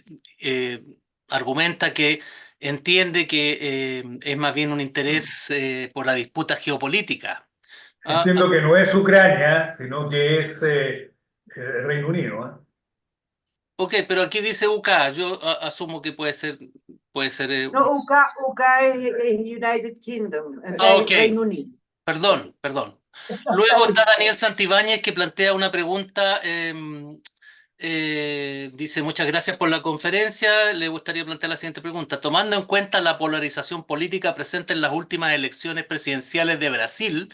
argumenta que entiende que es más bien un interés por la disputa geopolítica. Entiendo que no es Ucrania, sino que es Reino Unido, ¿eh? Ok, pero aquí dice UK, yo asumo que puede ser. No, UK es United Kingdom, o sea, Ok, Reino Unido. perdón. Luego está Daniel Santibáñez, que plantea una pregunta. Dice, muchas gracias por la conferencia. Le gustaría plantear la siguiente pregunta. Tomando en cuenta la polarización política presente en las últimas elecciones presidenciales de Brasil,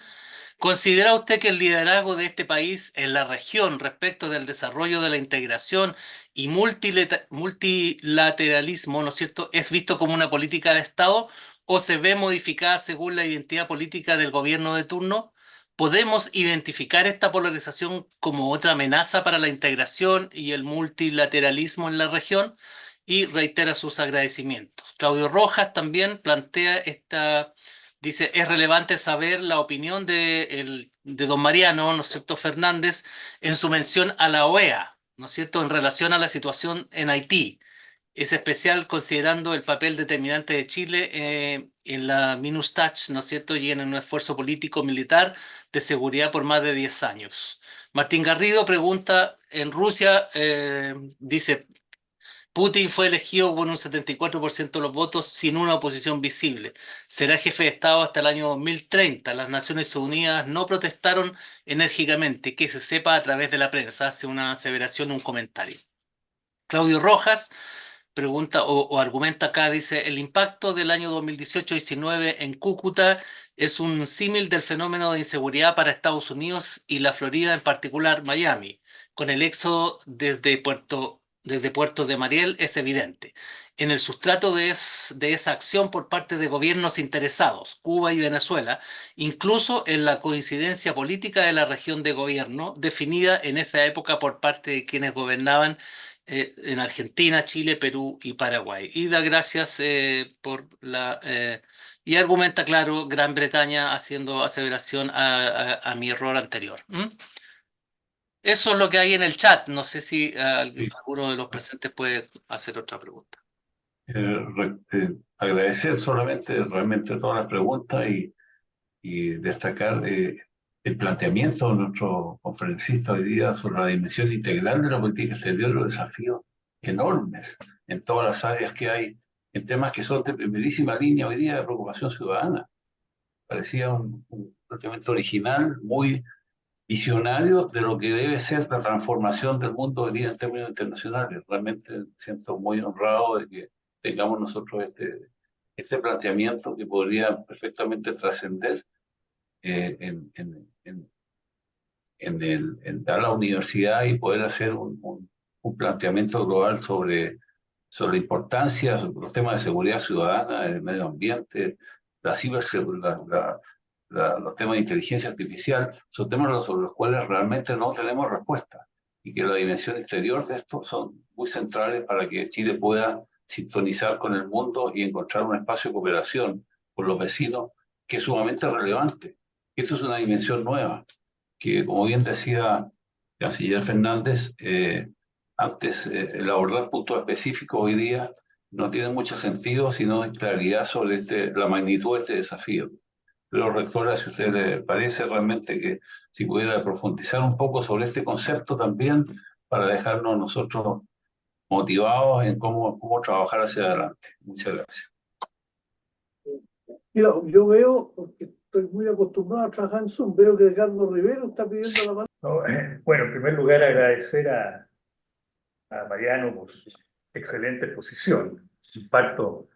¿considera usted que el liderazgo de este país en la región respecto del desarrollo de la integración y multilateralismo, ¿no es cierto?, es visto como una política de Estado o se ve modificada según la identidad política del gobierno de turno? ¿Podemos identificar esta polarización como otra amenaza para la integración y el multilateralismo en la región? Y reitera sus agradecimientos. Claudio Rojas también plantea dice, es relevante saber la opinión de don Mariano, ¿no es cierto?, Fernández, en su mención a la OEA, ¿no es cierto?, en relación a la situación en Haití. Es especial considerando el papel determinante de Chile en la MINUSTAH, ¿no es cierto?, y en un esfuerzo político-militar de seguridad por más de 10 años. Martín Garrido pregunta, en Rusia, dice, Putin fue elegido con un 74% de los votos sin una oposición visible. Será jefe de Estado hasta el año 2030. Las Naciones Unidas no protestaron enérgicamente, que se sepa a través de la prensa. Hace una aseveración, un comentario. Claudio Rojas pregunta o argumenta acá, dice, el impacto del año 2018-19 en Cúcuta es un símil del fenómeno de inseguridad para Estados Unidos y la Florida, en particular Miami, con el éxodo desde Puerto de Mariel es evidente. En el sustrato de esa acción por parte de gobiernos interesados, Cuba y Venezuela, incluso en la coincidencia política de la región de gobierno, definida en esa época por parte de quienes gobernaban en Argentina, Chile, Perú y Paraguay. Y da gracias y argumenta, claro, Gran Bretaña haciendo aseveración a mi error anterior. Eso es lo que hay en el chat. No sé si alguno de los presentes puede hacer otra pregunta. Agradecer solamente realmente todas las preguntas y destacar el planteamiento de nuestro conferencista hoy día sobre la dimensión integral de la política exterior, los desafíos enormes en todas las áreas que hay, en temas que son de primerísima línea hoy día de preocupación ciudadana. Parecía un planteamiento original, muy visionario de lo que debe ser la transformación del mundo hoy día en términos internacionales. Realmente siento muy honrado de que tengamos nosotros este planteamiento que podría perfectamente trascender a la universidad y poder hacer un planteamiento global sobre la importancia, sobre los temas de seguridad ciudadana, del medio ambiente, la ciberseguridad, los temas de inteligencia artificial, son temas sobre los cuales realmente no tenemos respuesta y que la dimensión exterior de esto son muy centrales para que Chile pueda sintonizar con el mundo y encontrar un espacio de cooperación con los vecinos que es sumamente relevante. Esto es una dimensión nueva, que como bien decía el canciller Fernández, antes el abordar puntos específicos hoy día no tiene mucho sentido si no hay claridad sobre la magnitud de este desafío. Pero rectora, si a usted le parece realmente que si pudiera profundizar un poco sobre este concepto también para dejarnos nosotros motivados en cómo trabajar hacia adelante. Muchas gracias. Mira, yo veo, porque estoy muy acostumbrado a trabajar en Zoom, veo que Edgardo Rivero está pidiendo la palabra. No, bueno, en primer lugar agradecer a Mariano por su excelente exposición. Comparto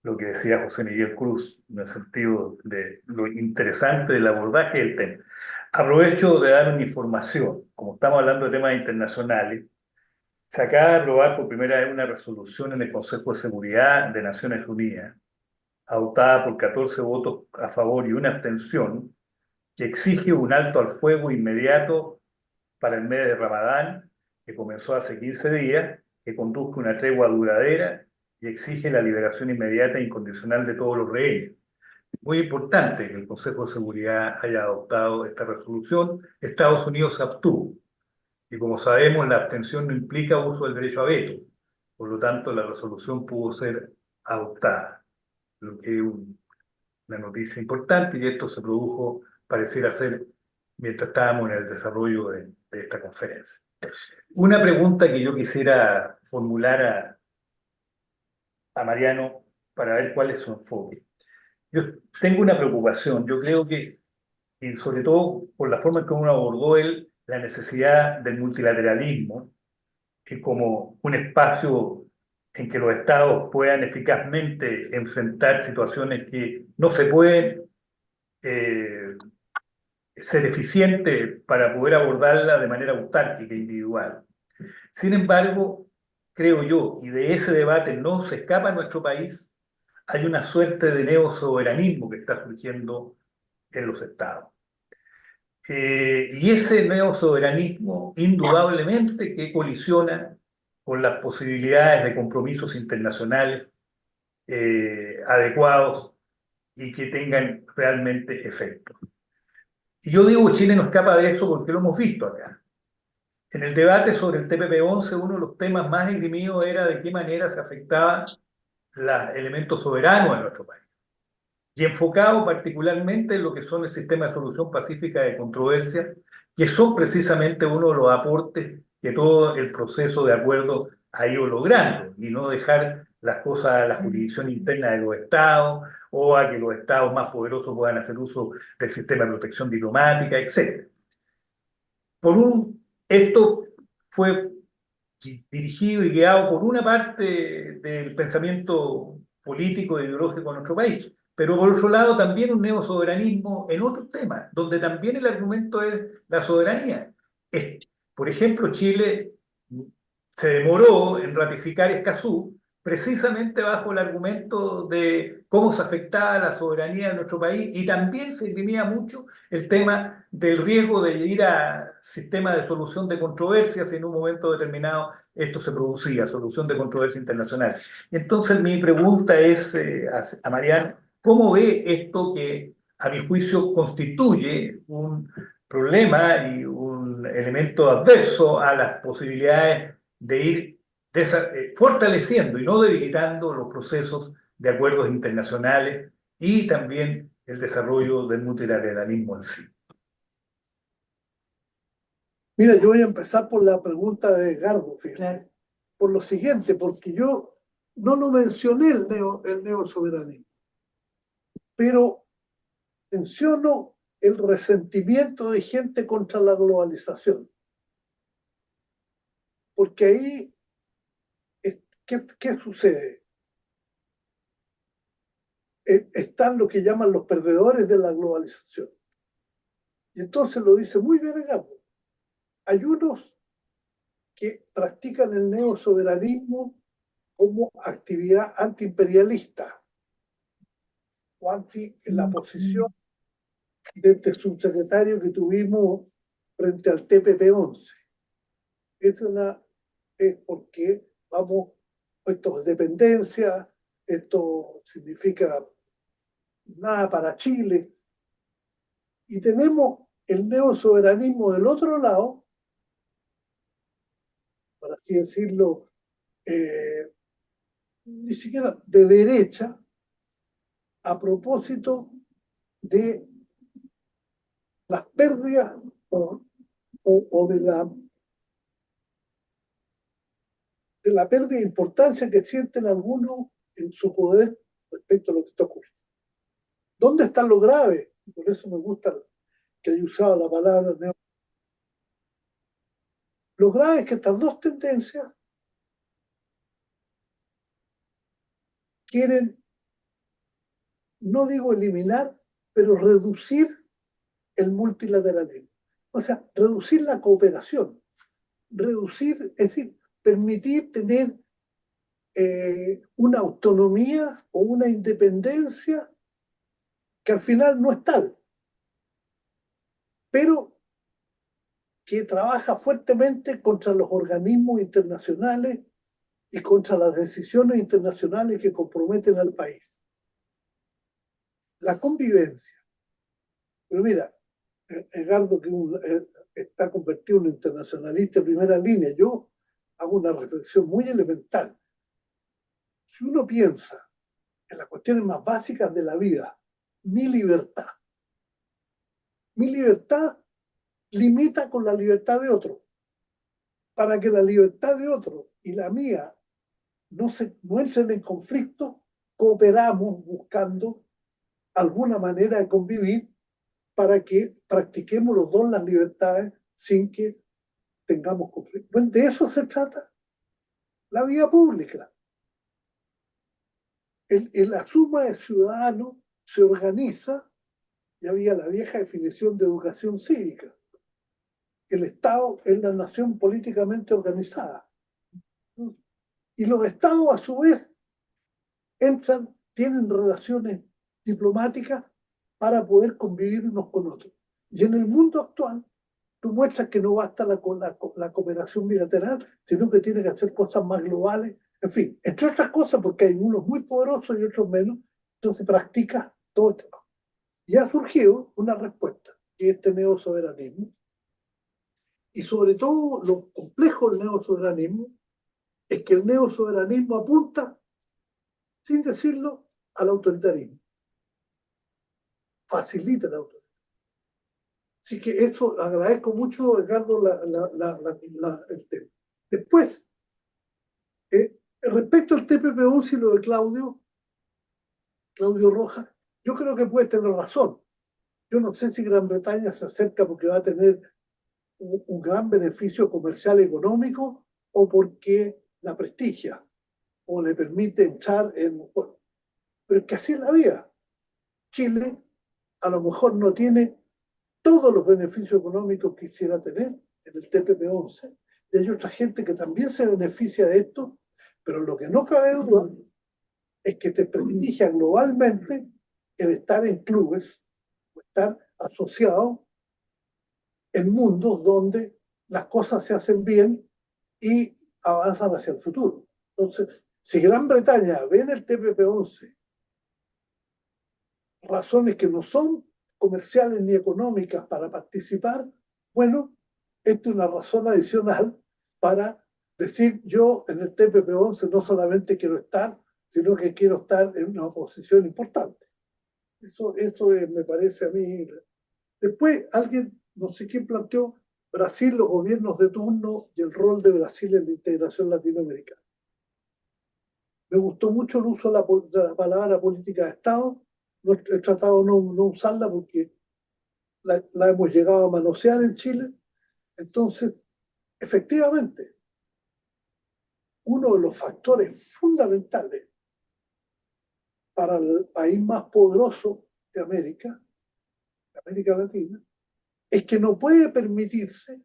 lo que decía José Miguel Cruz, en el sentido de lo interesante del abordaje del tema. Aprovecho de dar una información. Como estamos hablando de temas internacionales, se acaba de aprobar por primera vez una resolución en el Consejo de Seguridad de Naciones Unidas, adoptada por 14 votos a favor y una abstención, que exige un alto al fuego inmediato para el mes de Ramadán, que comenzó hace 15 días, que conduzca una tregua duradera y exige la liberación inmediata e incondicional de todos los rehenes. Muy importante que el Consejo de Seguridad haya adoptado esta resolución. Estados Unidos se abstuvo. Y como sabemos, la abstención no implica uso del derecho a veto. Por lo tanto, la resolución pudo ser adoptada, lo que es una noticia importante, y esto se produjo, pareciera ser, mientras estábamos en el desarrollo de esta conferencia. Una pregunta que yo quisiera formular a Mariano para ver cuál es su enfoque. Yo tengo una preocupación, yo creo que, y sobre todo por la forma en que uno abordó él, la necesidad del multilateralismo como un espacio en que los estados puedan eficazmente enfrentar situaciones que no se pueden ser eficientes para poder abordarla de manera autárquica e individual. Sin embargo, creo yo, y de ese debate no se escapa nuestro país, hay una suerte de neosoberanismo que está surgiendo en los estados. Y ese neosoberanismo indudablemente que colisiona con las posibilidades de compromisos internacionales adecuados y que tengan realmente efecto. Y yo digo que Chile no escapa de eso porque lo hemos visto acá. En el debate sobre el TPP-11, uno de los temas más esgrimidos era de qué manera se afectaban los elementos soberanos de nuestro país. Y enfocado particularmente en lo que son el sistema de solución pacífica de controversia, que son precisamente uno de los aportes que todo el proceso de acuerdo ha ido logrando, y no dejar las cosas a la jurisdicción interna de los estados o a que los estados más poderosos puedan hacer uso del sistema de protección diplomática, etc. Esto fue dirigido y guiado por una parte del pensamiento político e ideológico de nuestro país, pero por otro lado también un neosoberanismo en otros temas, donde también el argumento es la soberanía. Por ejemplo, Chile se demoró en ratificar Escazú precisamente bajo el argumento de cómo se afectaba la soberanía de nuestro país, y también se dirimía mucho el tema del riesgo de ir a sistemas de solución de controversias si en un momento determinado esto se producía, solución de controversia internacional. Entonces mi pregunta es a Mariano, ¿cómo ve esto que a mi juicio constituye un problema y un elemento adverso a las posibilidades de ir fortaleciendo y no debilitando los procesos de acuerdos internacionales y también el desarrollo del multilateralismo en sí? Mira, yo voy a empezar por la pregunta de Edgardo, fíjate. Claro. Por lo siguiente, porque yo no lo mencioné el neosoveranismo, pero menciono el resentimiento de gente contra la globalización. Porque ahí, ¿qué sucede? Están lo que llaman los perdedores de la globalización. Y entonces lo dice muy bien Edgardo. Hay unos que practican el neosoveranismo como actividad antiimperialista o la posición de este subsecretario que tuvimos frente al TPP-11. Es porque vamos, esto es dependencia, esto significa nada para Chile. Y tenemos el neosoveranismo del otro lado, por así decirlo, ni siquiera de derecha, a propósito de las pérdidas o de la pérdida de importancia que sienten algunos en su poder respecto a lo que está ocurriendo. ¿Dónde está lo grave? Por eso me gusta que haya usado la palabra neo. Lo grave es que estas dos tendencias quieren, no digo eliminar, pero reducir el multilateralismo. O sea, reducir la cooperación, reducir, es decir, permitir tener una autonomía o una independencia que al final no es tal, pero que trabaja fuertemente contra los organismos internacionales y contra las decisiones internacionales que comprometen al país. La convivencia. Pero mira, Edgardo, que está convertido en un internacionalista de primera línea, yo hago una reflexión muy elemental. Si uno piensa en las cuestiones más básicas de la vida, mi libertad limita con la libertad de otro. Para que la libertad de otro y la mía no entren en conflicto, cooperamos buscando alguna manera de convivir para que practiquemos los dos las libertades sin que tengamos conflicto. Bueno, de eso se trata la vida pública. La suma de ciudadanos se organiza, ya había la vieja definición de educación cívica. El Estado es la nación políticamente organizada. Y los Estados, a su vez, tienen relaciones diplomáticas para poder convivir unos con otros. Y en el mundo actual, tú muestras que no basta la cooperación bilateral, sino que tiene que hacer cosas más globales. En fin, entre otras cosas, porque hay unos muy poderosos y otros menos, entonces practica todo esto. Y ha surgido una respuesta, que es este neosoveranismo. Y sobre todo, lo complejo del neosoveranismo es que el neosoveranismo apunta, sin decirlo, al autoritarismo. Facilita el autoritarismo. Así que eso, agradezco mucho, Edgardo, el tema. Después, respecto al TPP-11 y lo de Claudio Rojas, yo creo que puede tener razón. Yo no sé si Gran Bretaña se acerca porque va a tener un gran beneficio comercial económico o porque la prestigia o le permite entrar en... Bueno, pero es que así es la vida. Chile a lo mejor no tiene todos los beneficios económicos que quisiera tener en el TPP-11, y hay otra gente que también se beneficia de esto, pero lo que no cabe duda es que te prestigia globalmente el estar en clubes o estar asociado en mundos donde las cosas se hacen bien y avanzan hacia el futuro. Entonces, si Gran Bretaña ve en el TPP-11 razones que no son comerciales ni económicas para participar, bueno, esta es una razón adicional para decir yo en el TPP-11 no solamente quiero estar, sino que quiero estar en una posición importante. Eso me parece a mí. Después alguien, no sé quién planteó Brasil, los gobiernos de turno y el rol de Brasil en la integración latinoamericana. Me gustó mucho el uso de la palabra política de Estado. No, he tratado de no usarla porque la hemos llegado a manosear en Chile. Entonces, efectivamente, uno de los factores fundamentales para el país más poderoso de América Latina, es que no puede permitirse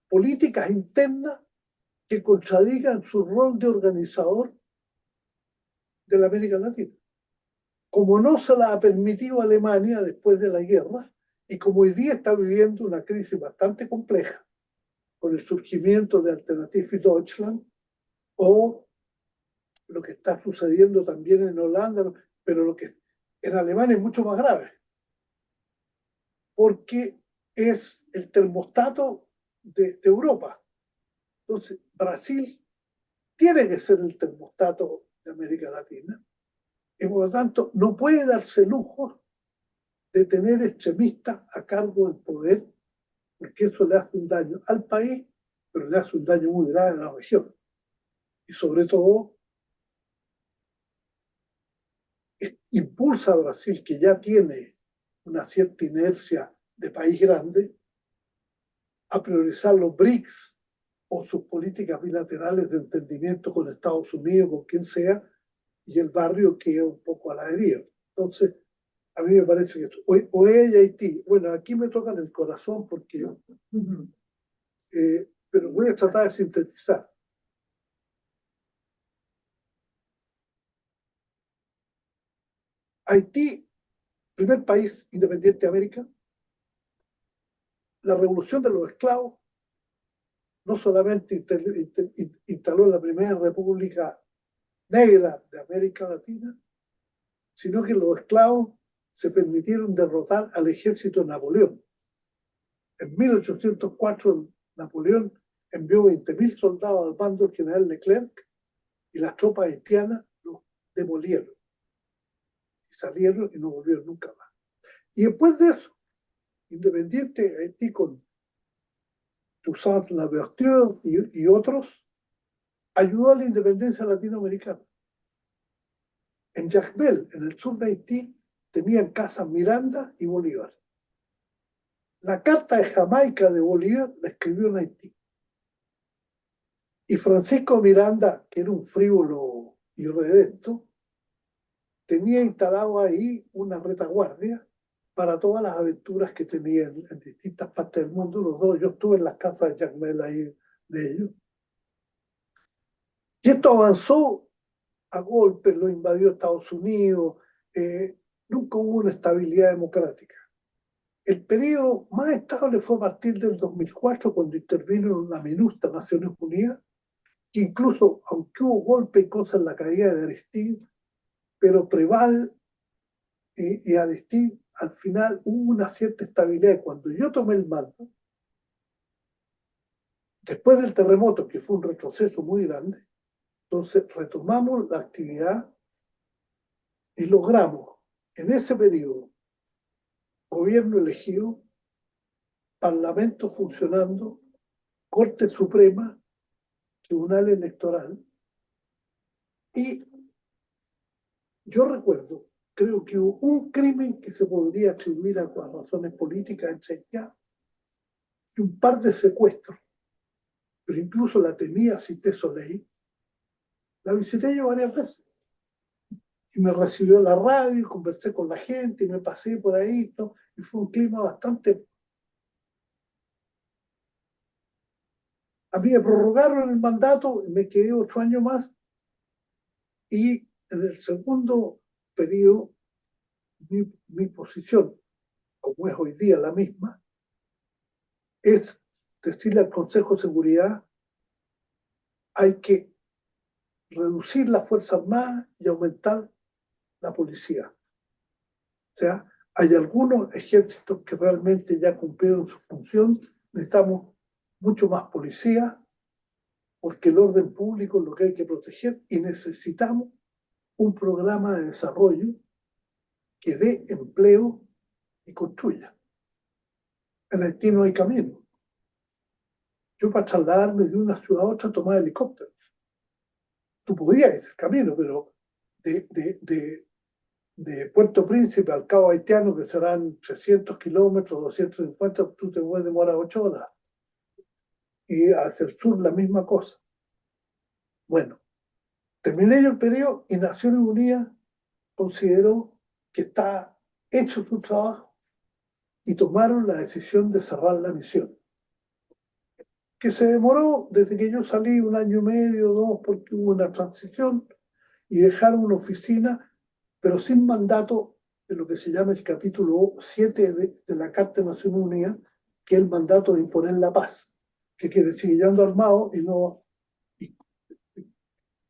políticas internas que contradigan su rol de organizador de la América Latina. Como no se la ha permitido Alemania después de la guerra, y como hoy día está viviendo una crisis bastante compleja con el surgimiento de Alternative für Deutschland, o lo que está sucediendo también en Holanda, pero lo que en Alemania es mucho más grave, porque es el termostato de Europa. Entonces, Brasil tiene que ser el termostato de América Latina, y por lo tanto no puede darse lujo de tener extremistas a cargo del poder, porque eso le hace un daño al país, pero le hace un daño muy grave a la región. Y sobre todo, impulsa a Brasil, que ya tiene una cierta inercia de país grande, a priorizar los BRICS o sus políticas bilaterales de entendimiento con Estados Unidos, con quien sea, y el barrio queda un poco a la deriva. Entonces, a mí me parece que o ella y Haití, bueno, aquí me tocan el corazón porque pero voy a tratar de sintetizar. Haití, primer país independiente de América, la revolución de los esclavos no solamente instaló la primera república negra de América Latina, sino que los esclavos se permitieron derrotar al ejército de Napoleón. En 1804, Napoleón envió 20.000 soldados al bando del general Leclerc y las tropas haitianas los demolieron. Y salieron y no volvieron nunca más. Y después de eso, independiente Haití con Toussaint Louverture y otros, ayudó a la independencia latinoamericana. En Jacmel, en el sur de Haití, tenían casas Miranda y Bolívar. La carta de Jamaica de Bolívar la escribió en Haití. Y Francisco Miranda, que era un frívolo irredento, tenía instalado ahí una retaguardia para todas las aventuras que tenía en distintas partes del mundo. Los dos, yo estuve en las casas de Jacmel ahí de ellos. Y esto avanzó a golpes, lo invadió Estados Unidos, nunca hubo una estabilidad democrática. El periodo más estable fue a partir del 2004, cuando intervino la MINUSTA, Naciones Unidas, que incluso, aunque hubo golpes y cosas en la caída de Aristide, pero Preval y Aristide, al final hubo una cierta estabilidad. Cuando yo tomé el mando, después del terremoto, que fue un retroceso muy grande, entonces retomamos la actividad y logramos en ese periodo gobierno elegido, parlamento funcionando, Corte Suprema, Tribunal Electoral. Y yo recuerdo, creo que hubo un crimen que se podría atribuir a razones políticas en Chequia y un par de secuestros, pero incluso la tenía Cité Soleil. La visité yo varias veces y me recibió la radio y conversé con la gente y me pasé por ahí y fue un clima bastante. A mí me prorrogaron el mandato, me quedé 8 años más y en el segundo periodo mi posición, como es hoy día la misma, es decirle al Consejo de Seguridad: hay que reducir las Fuerzas Armadas y aumentar la policía. O sea, hay algunos ejércitos que realmente ya cumplieron su función, necesitamos mucho más policía, porque el orden público es lo que hay que proteger, y necesitamos un programa de desarrollo que dé empleo y construya. En Haití no hay camino. Yo para trasladarme de una ciudad a otra tomaba helicóptero. Tú podías ese camino, pero de Puerto Príncipe al Cabo Haitiano, que serán 300 kilómetros, 250, tú te puedes demorar 8 horas. Y hacia el sur la misma cosa. Bueno, terminé yo el periodo y Naciones Unidas consideró que está hecho su trabajo y tomaron la decisión de cerrar la misión, que se demoró desde que yo salí 1 año y medio, 2, porque hubo una transición, y dejaron una oficina, pero sin mandato de lo que se llama el capítulo 7 de la Carta de Naciones Unidas, que es el mandato de imponer la paz, que quiere decir yo ando armado y no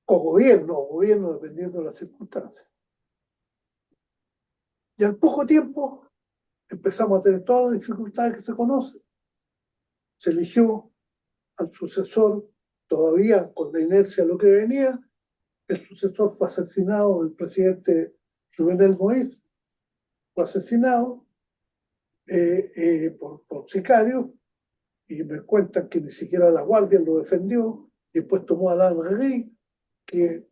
cogobierno o gobierno, dependiendo de las circunstancias. Y al poco tiempo empezamos a tener todas las dificultades que se conocen. Se eligió al sucesor, todavía con la inercia de lo que venía. El sucesor fue asesinado, el presidente Jovenel Moïse fue asesinado por sicarios, y me cuentan que ni siquiera la Guardia lo defendió, y después tomó a Alain Réry, que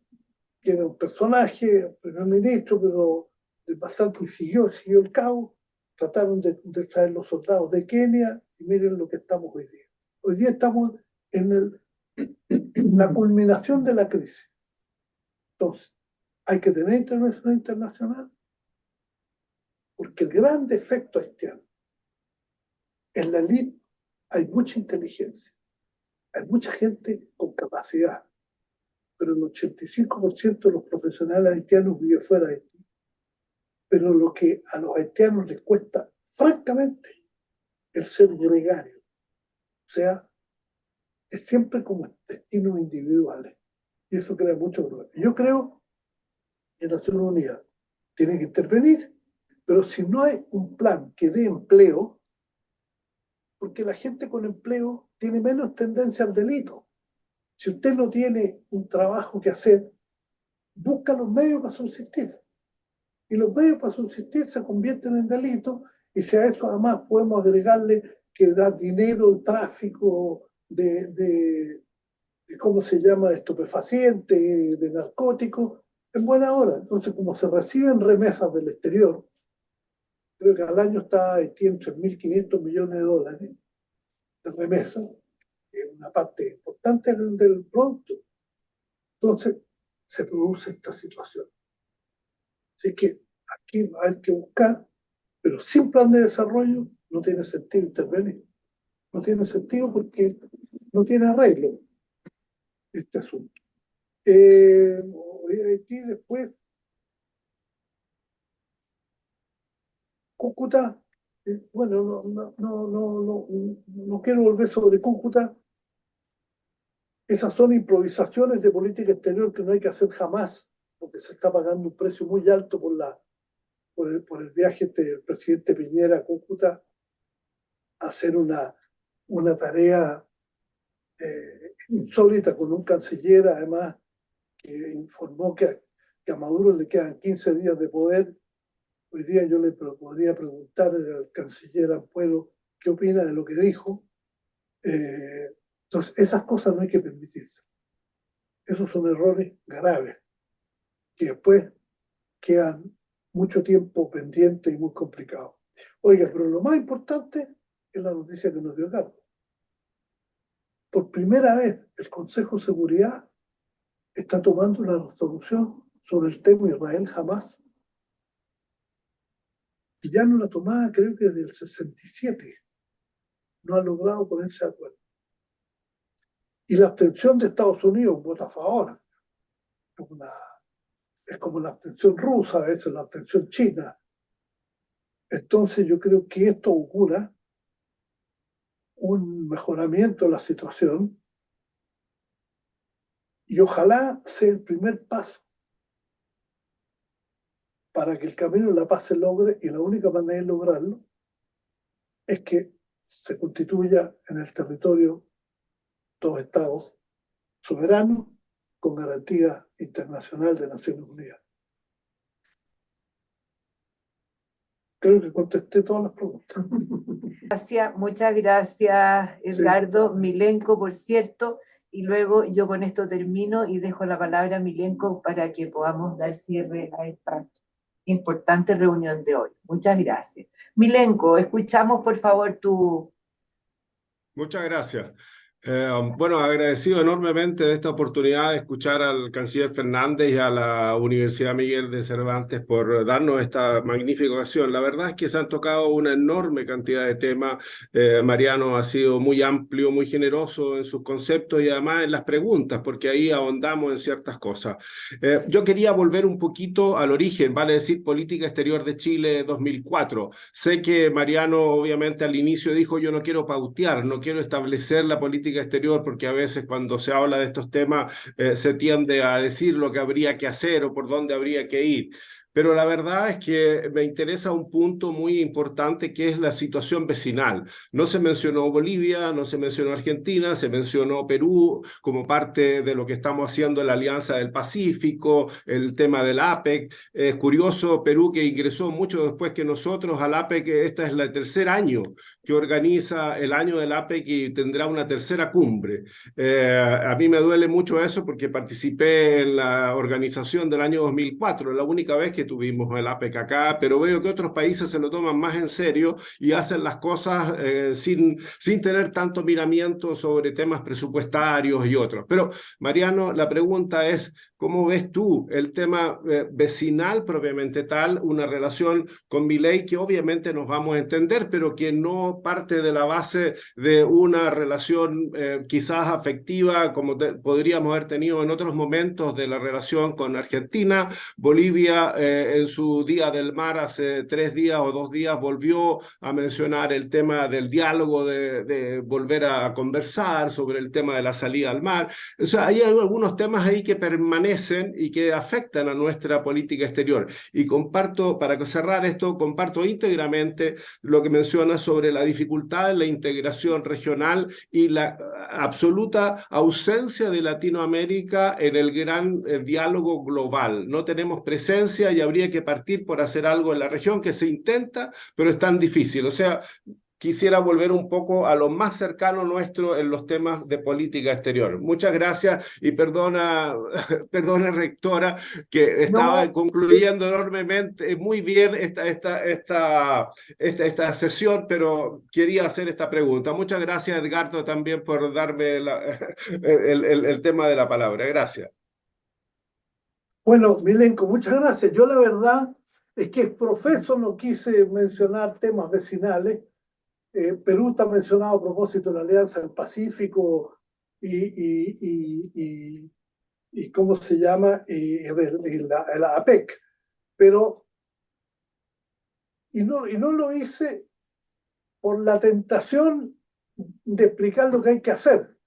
era un personaje, primer ministro, pero bastante siguió el cabo. Trataron de traer los soldados de Kenia, y miren lo que estamos hoy día. Hoy día estamos en la culminación de la crisis. Entonces, hay que tener intervención internacional, porque el gran defecto haitiano, en la elite hay mucha inteligencia, hay mucha gente con capacidad, pero el 85% de los profesionales haitianos vive fuera de Haití. Pero lo que a los haitianos les cuesta, francamente, es ser gregario. O sea, es siempre como destinos individuales. Y eso crea mucho problema. Yo creo que Naciones Unidas tiene que intervenir, pero si no hay un plan que dé empleo, porque la gente con empleo tiene menos tendencia al delito. Si usted no tiene un trabajo que hacer, busca los medios para subsistir. Y los medios para subsistir se convierten en delitos, y si a eso además podemos agregarle que da dinero, el tráfico de ¿cómo se llama?, de estupefacientes, de narcóticos, en buena hora. Entonces, como se reciben remesas del exterior, creo que al año está Haití en 3.500 millones de dólares de remesas, que es una parte importante del producto. Entonces, se produce esta situación. Así que aquí hay que buscar, pero sin plan de desarrollo no tiene sentido intervenir. No tiene sentido porque no tiene arreglo este asunto. Haití después, Cúcuta, bueno, no quiero volver sobre Cúcuta. Esas son improvisaciones de política exterior que no hay que hacer jamás, porque se está pagando un precio muy alto por el viaje del presidente Piñera a Cúcuta, a hacer una tarea insólita con un canciller, además, que informó que a Maduro le quedan 15 días de poder. Hoy día yo le podría preguntar al canciller Ampuero qué opina de lo que dijo. Entonces, esas cosas no hay que permitirse. Esos son errores graves que después quedan mucho tiempo pendientes y muy complicados. Oiga, pero lo más importante es la noticia que nos dio Carlos. Por primera vez, el Consejo de Seguridad está tomando una resolución sobre el tema Israel-Hamás, y ya no la tomaba, creo que desde el 67. No ha logrado ponerse de acuerdo. Y la abstención de Estados Unidos vota a favor. Es como la abstención rusa, es la abstención china. Entonces yo creo que esto augura un mejoramiento de la situación, y ojalá sea el primer paso para que el camino de la paz se logre, y la única manera de lograrlo es que se constituya en el territorio dos estados soberanos con garantía internacional de Naciones Unidas. Creo que contesté todas las preguntas. Gracias, muchas gracias, Edgardo. Milenko, por cierto, y luego yo con esto termino y dejo la palabra a Milenko para que podamos dar cierre a esta importante reunión de hoy. Muchas gracias. Milenko, escuchamos por favor tu... Muchas gracias. Bueno, agradecido enormemente de esta oportunidad de escuchar al canciller Fernández y a la Universidad Miguel de Cervantes por darnos esta magnífica ocasión. La verdad es que se han tocado una enorme cantidad de temas. Mariano ha sido muy amplio, muy generoso en sus conceptos y además en las preguntas, porque ahí ahondamos en ciertas cosas. Yo quería volver un poquito al origen, vale decir, Política Exterior de Chile 2004. Sé que Mariano obviamente al inicio dijo yo no quiero pautear, no quiero establecer la política exterior, porque a veces cuando se habla de estos temas se tiende a decir lo que habría que hacer o por dónde habría que ir. Pero la verdad es que me interesa un punto muy importante que es la situación vecinal. No se mencionó Bolivia, no se mencionó Argentina, se mencionó Perú como parte de lo que estamos haciendo en la Alianza del Pacífico, el tema del APEC. Es curioso, Perú que ingresó mucho después que nosotros al APEC, este es el tercer año que organiza el año del APEC y tendrá una tercera cumbre. A mí me duele mucho eso porque participé en la organización del año 2004, la única vez que tuvimos el APEC acá, pero veo que otros países se lo toman más en serio y hacen las cosas sin tener tanto miramiento sobre temas presupuestarios y otros. Pero, Mariano, la pregunta es, ¿cómo ves tú el tema vecinal propiamente tal, una relación con Milei que obviamente nos vamos a entender, pero que no parte de la base de una relación quizás afectiva como podríamos haber tenido en otros momentos de la relación con Argentina? Bolivia en su Día del Mar hace 3 días o 2 días volvió a mencionar el tema del diálogo, de volver a conversar sobre el tema de la salida al mar. O sea, hay algunos temas ahí que permanecen y que afectan a nuestra política exterior. Y comparto, para cerrar esto, comparto íntegramente lo que menciona sobre la dificultad en la integración regional y la absoluta ausencia de Latinoamérica en el gran diálogo global. No tenemos presencia y habría que partir por hacer algo en la región que se intenta, pero es tan difícil. O sea, quisiera volver un poco a lo más cercano nuestro en los temas de política exterior. Muchas gracias y perdona, rectora, que estaba No, concluyendo enormemente, muy bien esta sesión, pero quería hacer esta pregunta. Muchas gracias, Edgardo, también por darme el tema de la palabra. Gracias. Bueno, Milenko, muchas gracias. Yo la verdad es que profeso no quise mencionar temas vecinales. Perú está mencionado a propósito de la Alianza del Pacífico y ¿cómo se llama? Y la APEC. Pero, y no lo hice por la tentación de explicar lo que hay que hacer.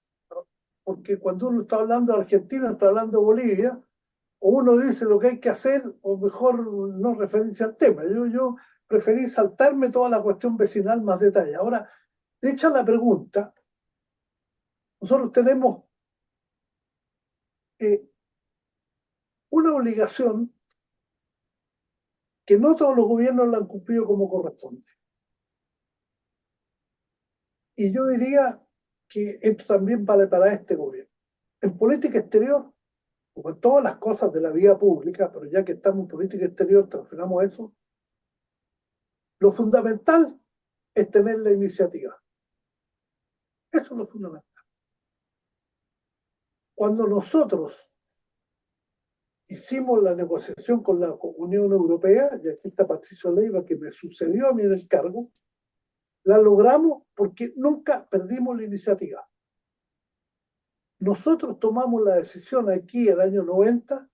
Porque cuando uno está hablando de Argentina, está hablando de Bolivia, o uno dice lo que hay que hacer, o mejor no referencia al tema. Yo preferí saltarme toda la cuestión vecinal más detalle. Ahora, hecha la pregunta, nosotros tenemos una obligación que no todos los gobiernos la han cumplido como corresponde. Y yo diría que esto también vale para este gobierno. En política exterior, como en todas las cosas de la vida pública, pero ya que estamos en política exterior, transferamos eso, lo fundamental es tener la iniciativa. Eso es lo fundamental. Cuando nosotros hicimos la negociación con la Unión Europea, y aquí está Patricio Leiva, que me sucedió a mí en el cargo, la logramos porque nunca perdimos la iniciativa. Nosotros tomamos la decisión aquí el año 90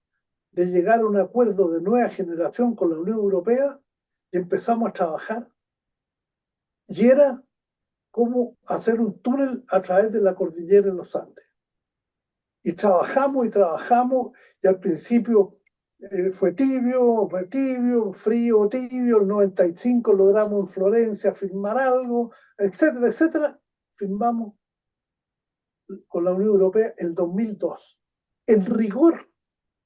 de llegar a un acuerdo de nueva generación con la Unión Europea y empezamos a trabajar. Y era como hacer un túnel a través de la cordillera en los Andes. Y trabajamos, y al principio fue tibio, frío, tibio. El 95 logramos en Florencia firmar algo, etcétera, etcétera. Firmamos con la Unión Europea el 2002. En rigor,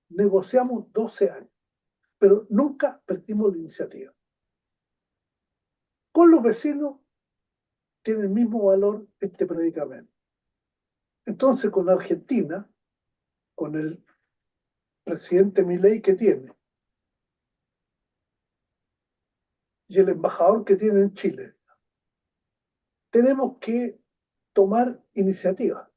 negociamos 12 años, pero nunca perdimos la iniciativa. Con los vecinos tiene el mismo valor este predicamento. Entonces, con Argentina, con el presidente Milei que tiene, y el embajador que tiene en Chile, tenemos que tomar iniciativa.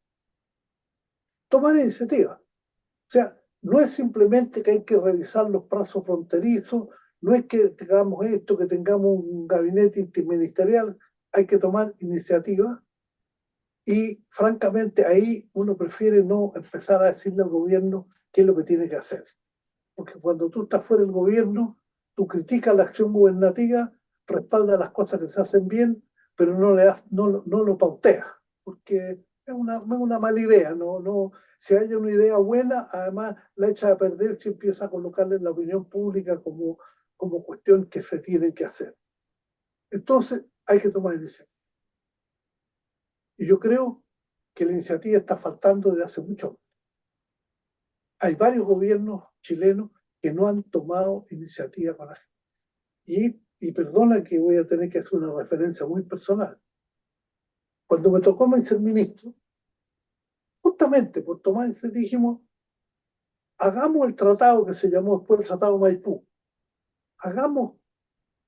Tomar iniciativa. O sea, no es simplemente que hay que revisar los plazos fronterizos, no es que tengamos esto, que tengamos un gabinete interministerial, hay que tomar iniciativa. Y francamente ahí uno prefiere no empezar a decirle al gobierno qué es lo que tiene que hacer. Porque cuando tú estás fuera del gobierno, tú criticas la acción gubernativa, respaldas las cosas que se hacen bien, pero no lo pauteas, porque es una mala idea. Si hay una idea buena, además la echa a perder si empieza a colocarla en la opinión pública como cuestión que se tiene que hacer. Entonces hay que tomar iniciativa. Y yo creo que la iniciativa está faltando desde hace mucho. Hay varios gobiernos chilenos que no han tomado iniciativa con la gente. Y perdona que voy a tener que hacer una referencia muy personal. Cuando me tocó ser ministro, justamente por tomar iniciativa dijimos, hagamos el tratado que se llamó después el Tratado Maipú.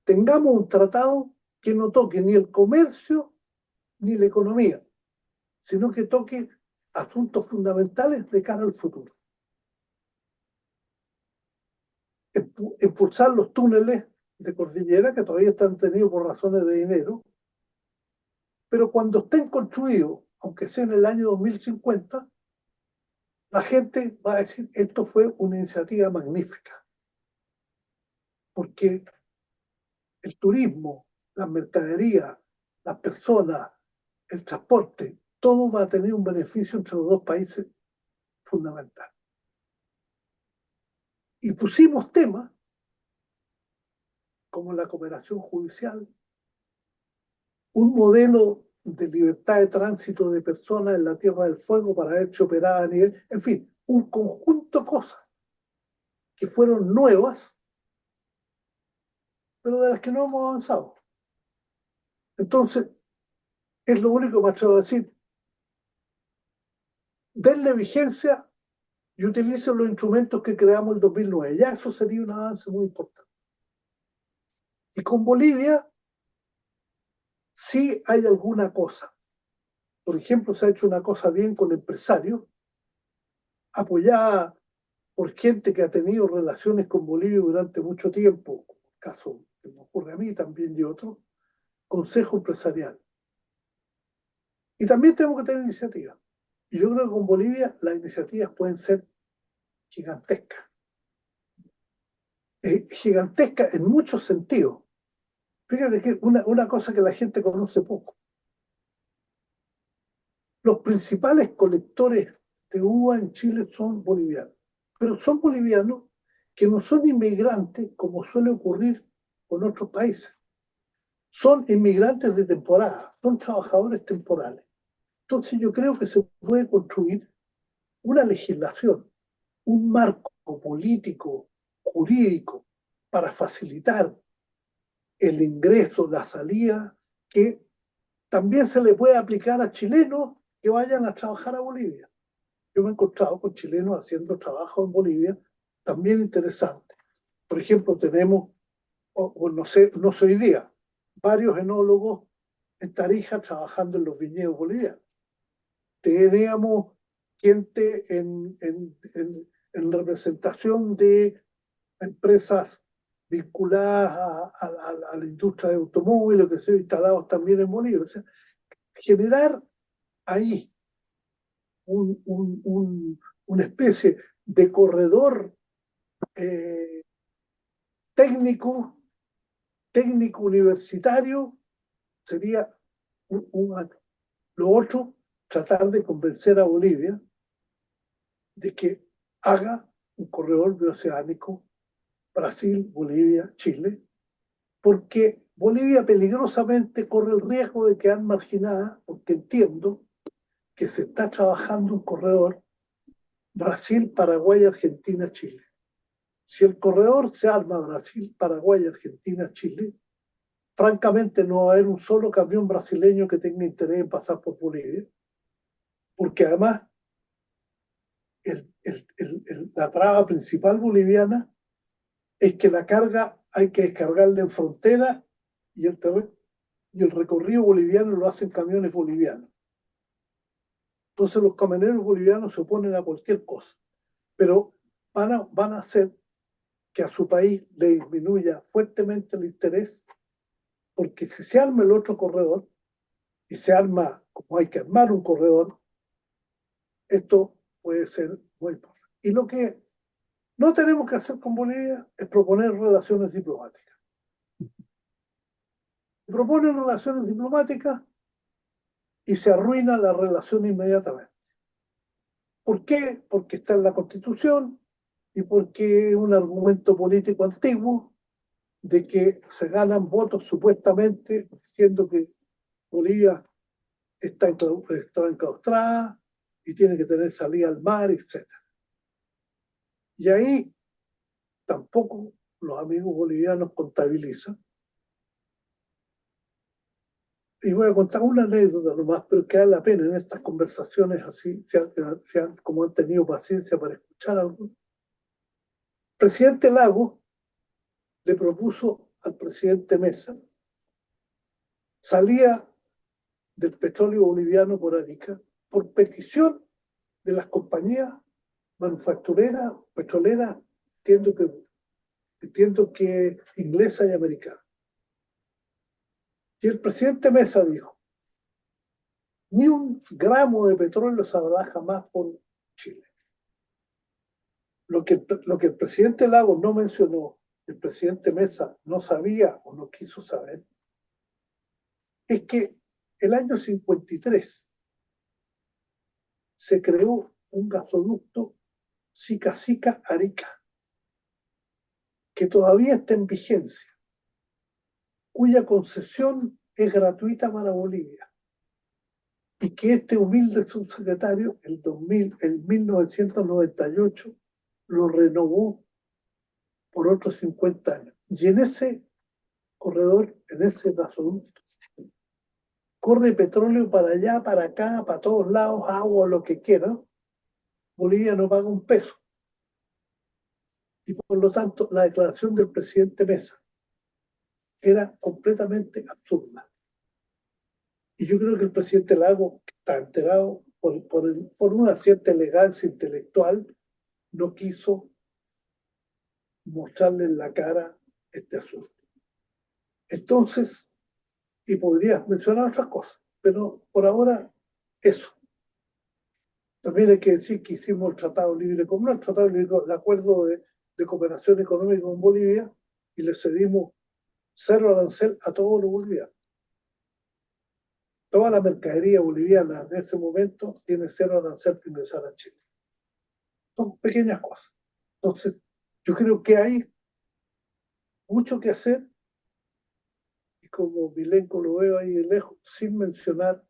Tengamos un tratado que no toque ni el comercio ni la economía, sino que toque asuntos fundamentales de cara al futuro. Impulsar los túneles de cordillera que todavía están tenidos por razones de dinero, pero cuando estén construidos, aunque sea en el año 2050, la gente va a decir, esto fue una iniciativa magnífica, porque el turismo, la mercadería, las personas, el transporte, todo va a tener un beneficio entre los dos países fundamental. Y pusimos temas como la cooperación judicial, un modelo de libertad de tránsito de personas en la Tierra del Fuego para haberse operado a nivel, en fin, un conjunto de cosas que fueron nuevas, pero de las que no hemos avanzado. Entonces, es lo único que me atrevo a decir. Denle vigencia y utilicen los instrumentos que creamos en el 2009. Ya eso sería un avance muy importante. Y con Bolivia sí hay alguna cosa. Por ejemplo, se ha hecho una cosa bien con empresarios, apoyada por gente que ha tenido relaciones con Bolivia durante mucho tiempo, caso que me ocurre a mí también y otros, Consejo Empresarial. Y también tenemos que tener iniciativas. Y yo creo que con Bolivia las iniciativas pueden ser gigantescas. Gigantescas en muchos sentidos. Fíjate que una cosa que la gente conoce poco. Los principales colectores de uva en Chile son bolivianos. Pero son bolivianos que no son inmigrantes como suele ocurrir con otros países. Son inmigrantes de temporada, son trabajadores temporales. Entonces yo creo que se puede construir una legislación, un marco político, jurídico, para facilitar el ingreso, la salida, que también se le puede aplicar a chilenos que vayan a trabajar a Bolivia. Yo me he encontrado con chilenos haciendo trabajo en Bolivia, también interesante. Por ejemplo, tenemos, no sé, no soy día, varios enólogos en Tarija trabajando en los viñedos bolivianos. Teníamos gente en representación de empresas vinculadas a la industria de automóviles que se han instalados también en Bolivia. O sea, generar ahí una especie de corredor técnico universitario sería lo otro, tratar de convencer a Bolivia de que haga un corredor bioceánico Brasil, Bolivia, Chile, porque Bolivia peligrosamente corre el riesgo de quedar marginada, porque entiendo que se está trabajando un corredor Brasil, Paraguay, Argentina, Chile. Si el corredor se arma Brasil, Paraguay, Argentina, Chile, francamente no va a haber un solo camión brasileño que tenga interés en pasar por Bolivia, porque además la traba principal boliviana es que la carga hay que descargarla en frontera y el recorrido boliviano lo hacen camiones bolivianos. Entonces los camioneros bolivianos se oponen a cualquier cosa, pero van a hacer que a su país le disminuya fuertemente el interés, porque si se arma el otro corredor, y se arma como hay que armar un corredor, esto puede ser muy importante. Y lo que no tenemos que hacer con Bolivia es proponer relaciones diplomáticas. Se proponen relaciones diplomáticas y se arruina la relación inmediatamente. ¿Por qué? Porque está en la Constitución y porque es un argumento político antiguo de que se ganan votos supuestamente diciendo que Bolivia está enclaustrada y tiene que tener salida al mar, etc. Y ahí tampoco los amigos bolivianos contabilizan. Y voy a contar una anécdota nomás, pero que vale la pena en estas conversaciones así, como han tenido paciencia para escuchar algo. El presidente Lagos le propuso al presidente Mesa salida del petróleo boliviano por Arica por petición de las compañías manufactureras, petroleras, entiendo que inglesa y americana. Y el presidente Mesa dijo, ni un gramo de petróleo se habrá jamás por Chile. Lo que el presidente Lagos no mencionó, el presidente Mesa no sabía o no quiso saber, es que el año 53 se creó un gasoducto Sica-Sica-Arica, que todavía está en vigencia, cuya concesión es gratuita para Bolivia, y que este humilde subsecretario, en 1998, lo renovó por otros 50 años. Y en ese corredor, en ese gasoducto, corre petróleo para allá, para acá, para todos lados, agua, lo que quiera. Bolivia no paga un peso. Y por lo tanto, la declaración del presidente Mesa era completamente absurda. Y yo creo que el presidente Lagos está enterado por una cierta elegancia intelectual, no quiso mostrarle en la cara este asunto. Entonces, y podría mencionar otras cosas, pero por ahora eso. También hay que decir que hicimos el Tratado Libre Común, el Tratado Libre, el acuerdo de cooperación económica con Bolivia, y le cedimos 0 arancel a todos los bolivianos. Toda la mercadería boliviana de ese momento tiene 0 arancel para ingresar a Chile. Son pequeñas cosas. Entonces, yo creo que hay mucho que hacer, y como Milenko lo veo ahí de lejos, sin mencionar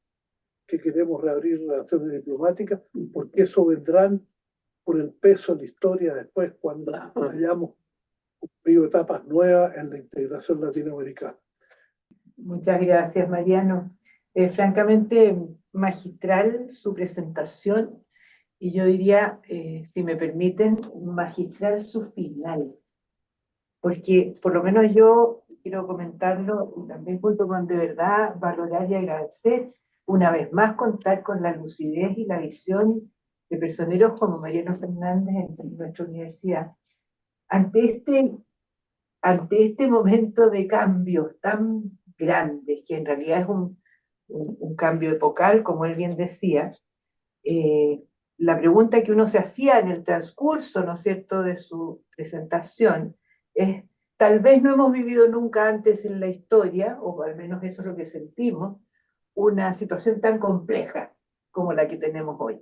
que queremos reabrir relaciones diplomáticas, porque eso vendrán por el peso de la historia después, cuando hayamos cumplido etapas nuevas en la integración latinoamericana. Muchas gracias, Mariano. Francamente, magistral su presentación, y yo diría, si me permiten, magistral su final. Porque por lo menos yo quiero comentarlo, y también junto con de verdad valorar y agradecer una vez más contar con la lucidez y la visión de personeros como Mariano Fernández en nuestra universidad. Ante este momento de cambios tan grandes, que en realidad es un cambio epocal, como él bien decía, la pregunta que uno se hacía en el transcurso, ¿no es cierto?, de su presentación es, tal vez no hemos vivido nunca antes en la historia, o al menos eso es lo que sentimos, una situación tan compleja como la que tenemos hoy,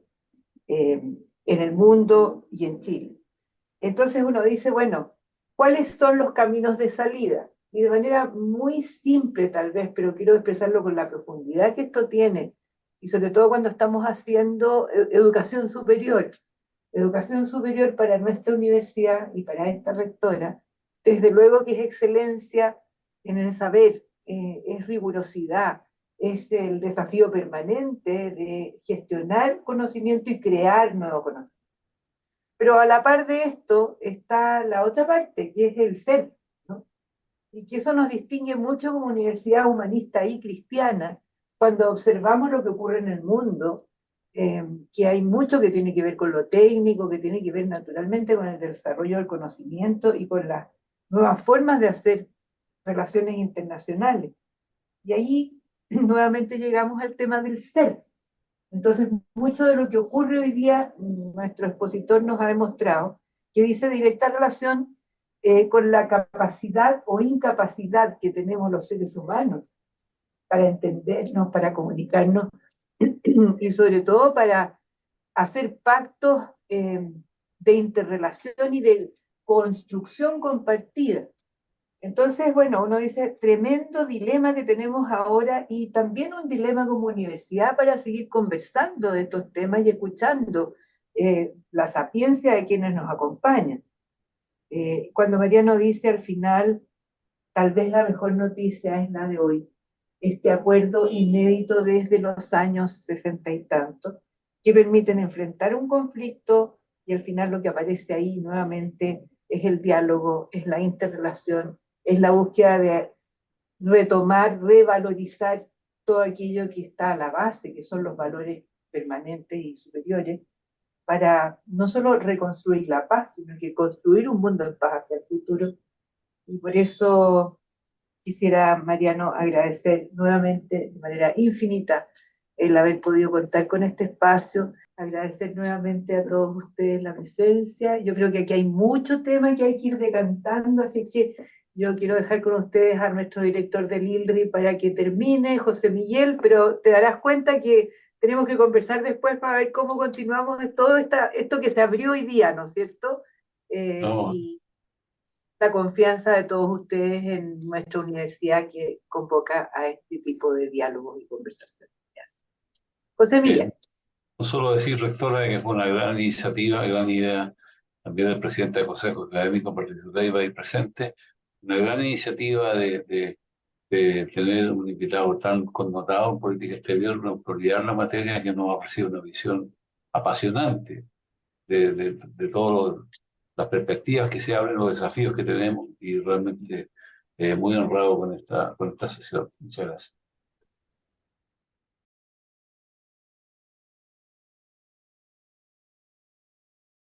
en el mundo y en Chile. Entonces uno dice, bueno, ¿cuáles son los caminos de salida? Y de manera muy simple tal vez, pero quiero expresarlo con la profundidad que esto tiene, y sobre todo cuando estamos haciendo educación superior para nuestra universidad y para esta rectora, desde luego que es excelencia en el saber, es rigurosidad, es el desafío permanente de gestionar conocimiento y crear nuevo conocimiento. Pero a la par de esto está la otra parte, que es el ser, ¿no? Y que eso nos distingue mucho como universidad humanista y cristiana, cuando observamos lo que ocurre en el mundo, que hay mucho que tiene que ver con lo técnico, que tiene que ver naturalmente con el desarrollo del conocimiento y con las nuevas formas de hacer relaciones internacionales. Y ahí nuevamente llegamos al tema del ser. Entonces, mucho de lo que ocurre hoy día, nuestro expositor nos ha demostrado que dice directa relación con la capacidad o incapacidad que tenemos los seres humanos para entendernos, para comunicarnos y sobre todo para hacer pactos de interrelación y de construcción compartida. Entonces, bueno, uno dice, tremendo dilema que tenemos ahora y también un dilema como universidad para seguir conversando de estos temas y escuchando la sapiencia de quienes nos acompañan. Cuando Mariano dice al final, tal vez la mejor noticia es la de hoy, este acuerdo inédito desde los años 60 y tantos, que permiten enfrentar un conflicto y al final lo que aparece ahí nuevamente es el diálogo, es la interrelación, es la búsqueda de retomar, revalorizar todo aquello que está a la base, que son los valores permanentes y superiores, para no solo reconstruir la paz, sino que construir un mundo en paz hacia el futuro. Y por eso quisiera, Mariano, agradecer nuevamente de manera infinita el haber podido contar con este espacio, agradecer nuevamente a todos ustedes la presencia. Yo creo que aquí hay mucho tema que hay que ir decantando, así que yo quiero dejar con ustedes a nuestro director del ILRI para que termine, José Miguel, pero te darás cuenta que tenemos que conversar después para ver cómo continuamos de todo esto que se abrió hoy día, ¿no es cierto? No, Y la confianza de todos ustedes en nuestra universidad que convoca a este tipo de diálogos y conversaciones. José Miguel. no solo decir, rectora, que fue una gran iniciativa, gran idea también del presidente del Consejo Académico participativo ahí presente, una gran iniciativa de tener un invitado tan connotado en política exterior, no olvidar la materia que nos ha ofrecido una visión apasionante de todas las perspectivas que se abren, los desafíos que tenemos y realmente muy honrado con esta sesión. Muchas gracias.